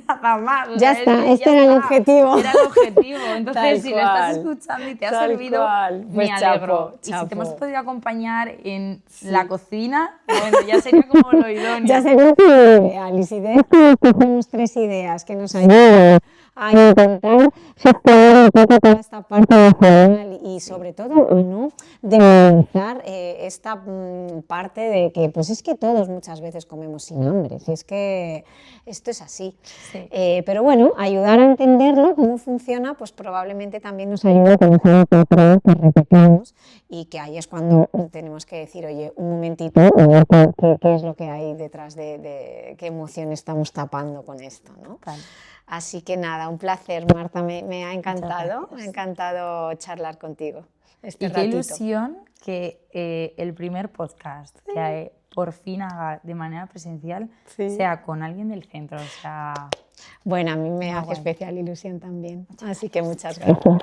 S1: nada más.
S2: Ya está, este era el objetivo.
S1: Era el objetivo. Entonces,
S2: Tal
S1: si
S2: cual.
S1: lo estás escuchando y te ha servido,
S2: pues
S1: me alegro.
S2: chapo.
S1: Y si te hemos podido acompañar en la cocina, bueno, ya sería como lo idóneo.
S2: Ya sería lo ideal. Y si de esto cogemos 3 ideas que nos ayuden a intentar gestionar un poco toda esta parte emocional y sobre todo no demonizar esta parte de que pues es que todos muchas veces comemos sin hambre, si es que esto es así.
S1: Sí.
S2: Pero bueno, ayudar a entenderlo, cómo funciona, pues probablemente también nos ayuda a conocer el patrón que repetimos y que ahí es cuando tenemos que decir, oye, un momentito, a ver qué es lo que hay detrás de qué emoción estamos tapando con esto, ¿no?
S1: Vale.
S2: Así que nada, un placer, Marta, me ha encantado charlar contigo.
S1: Y qué ilusión que el primer podcast que por fin haga de manera presencial sea con alguien del centro. O sea,
S2: bueno, a mí me hace especial ilusión también, así que muchas gracias.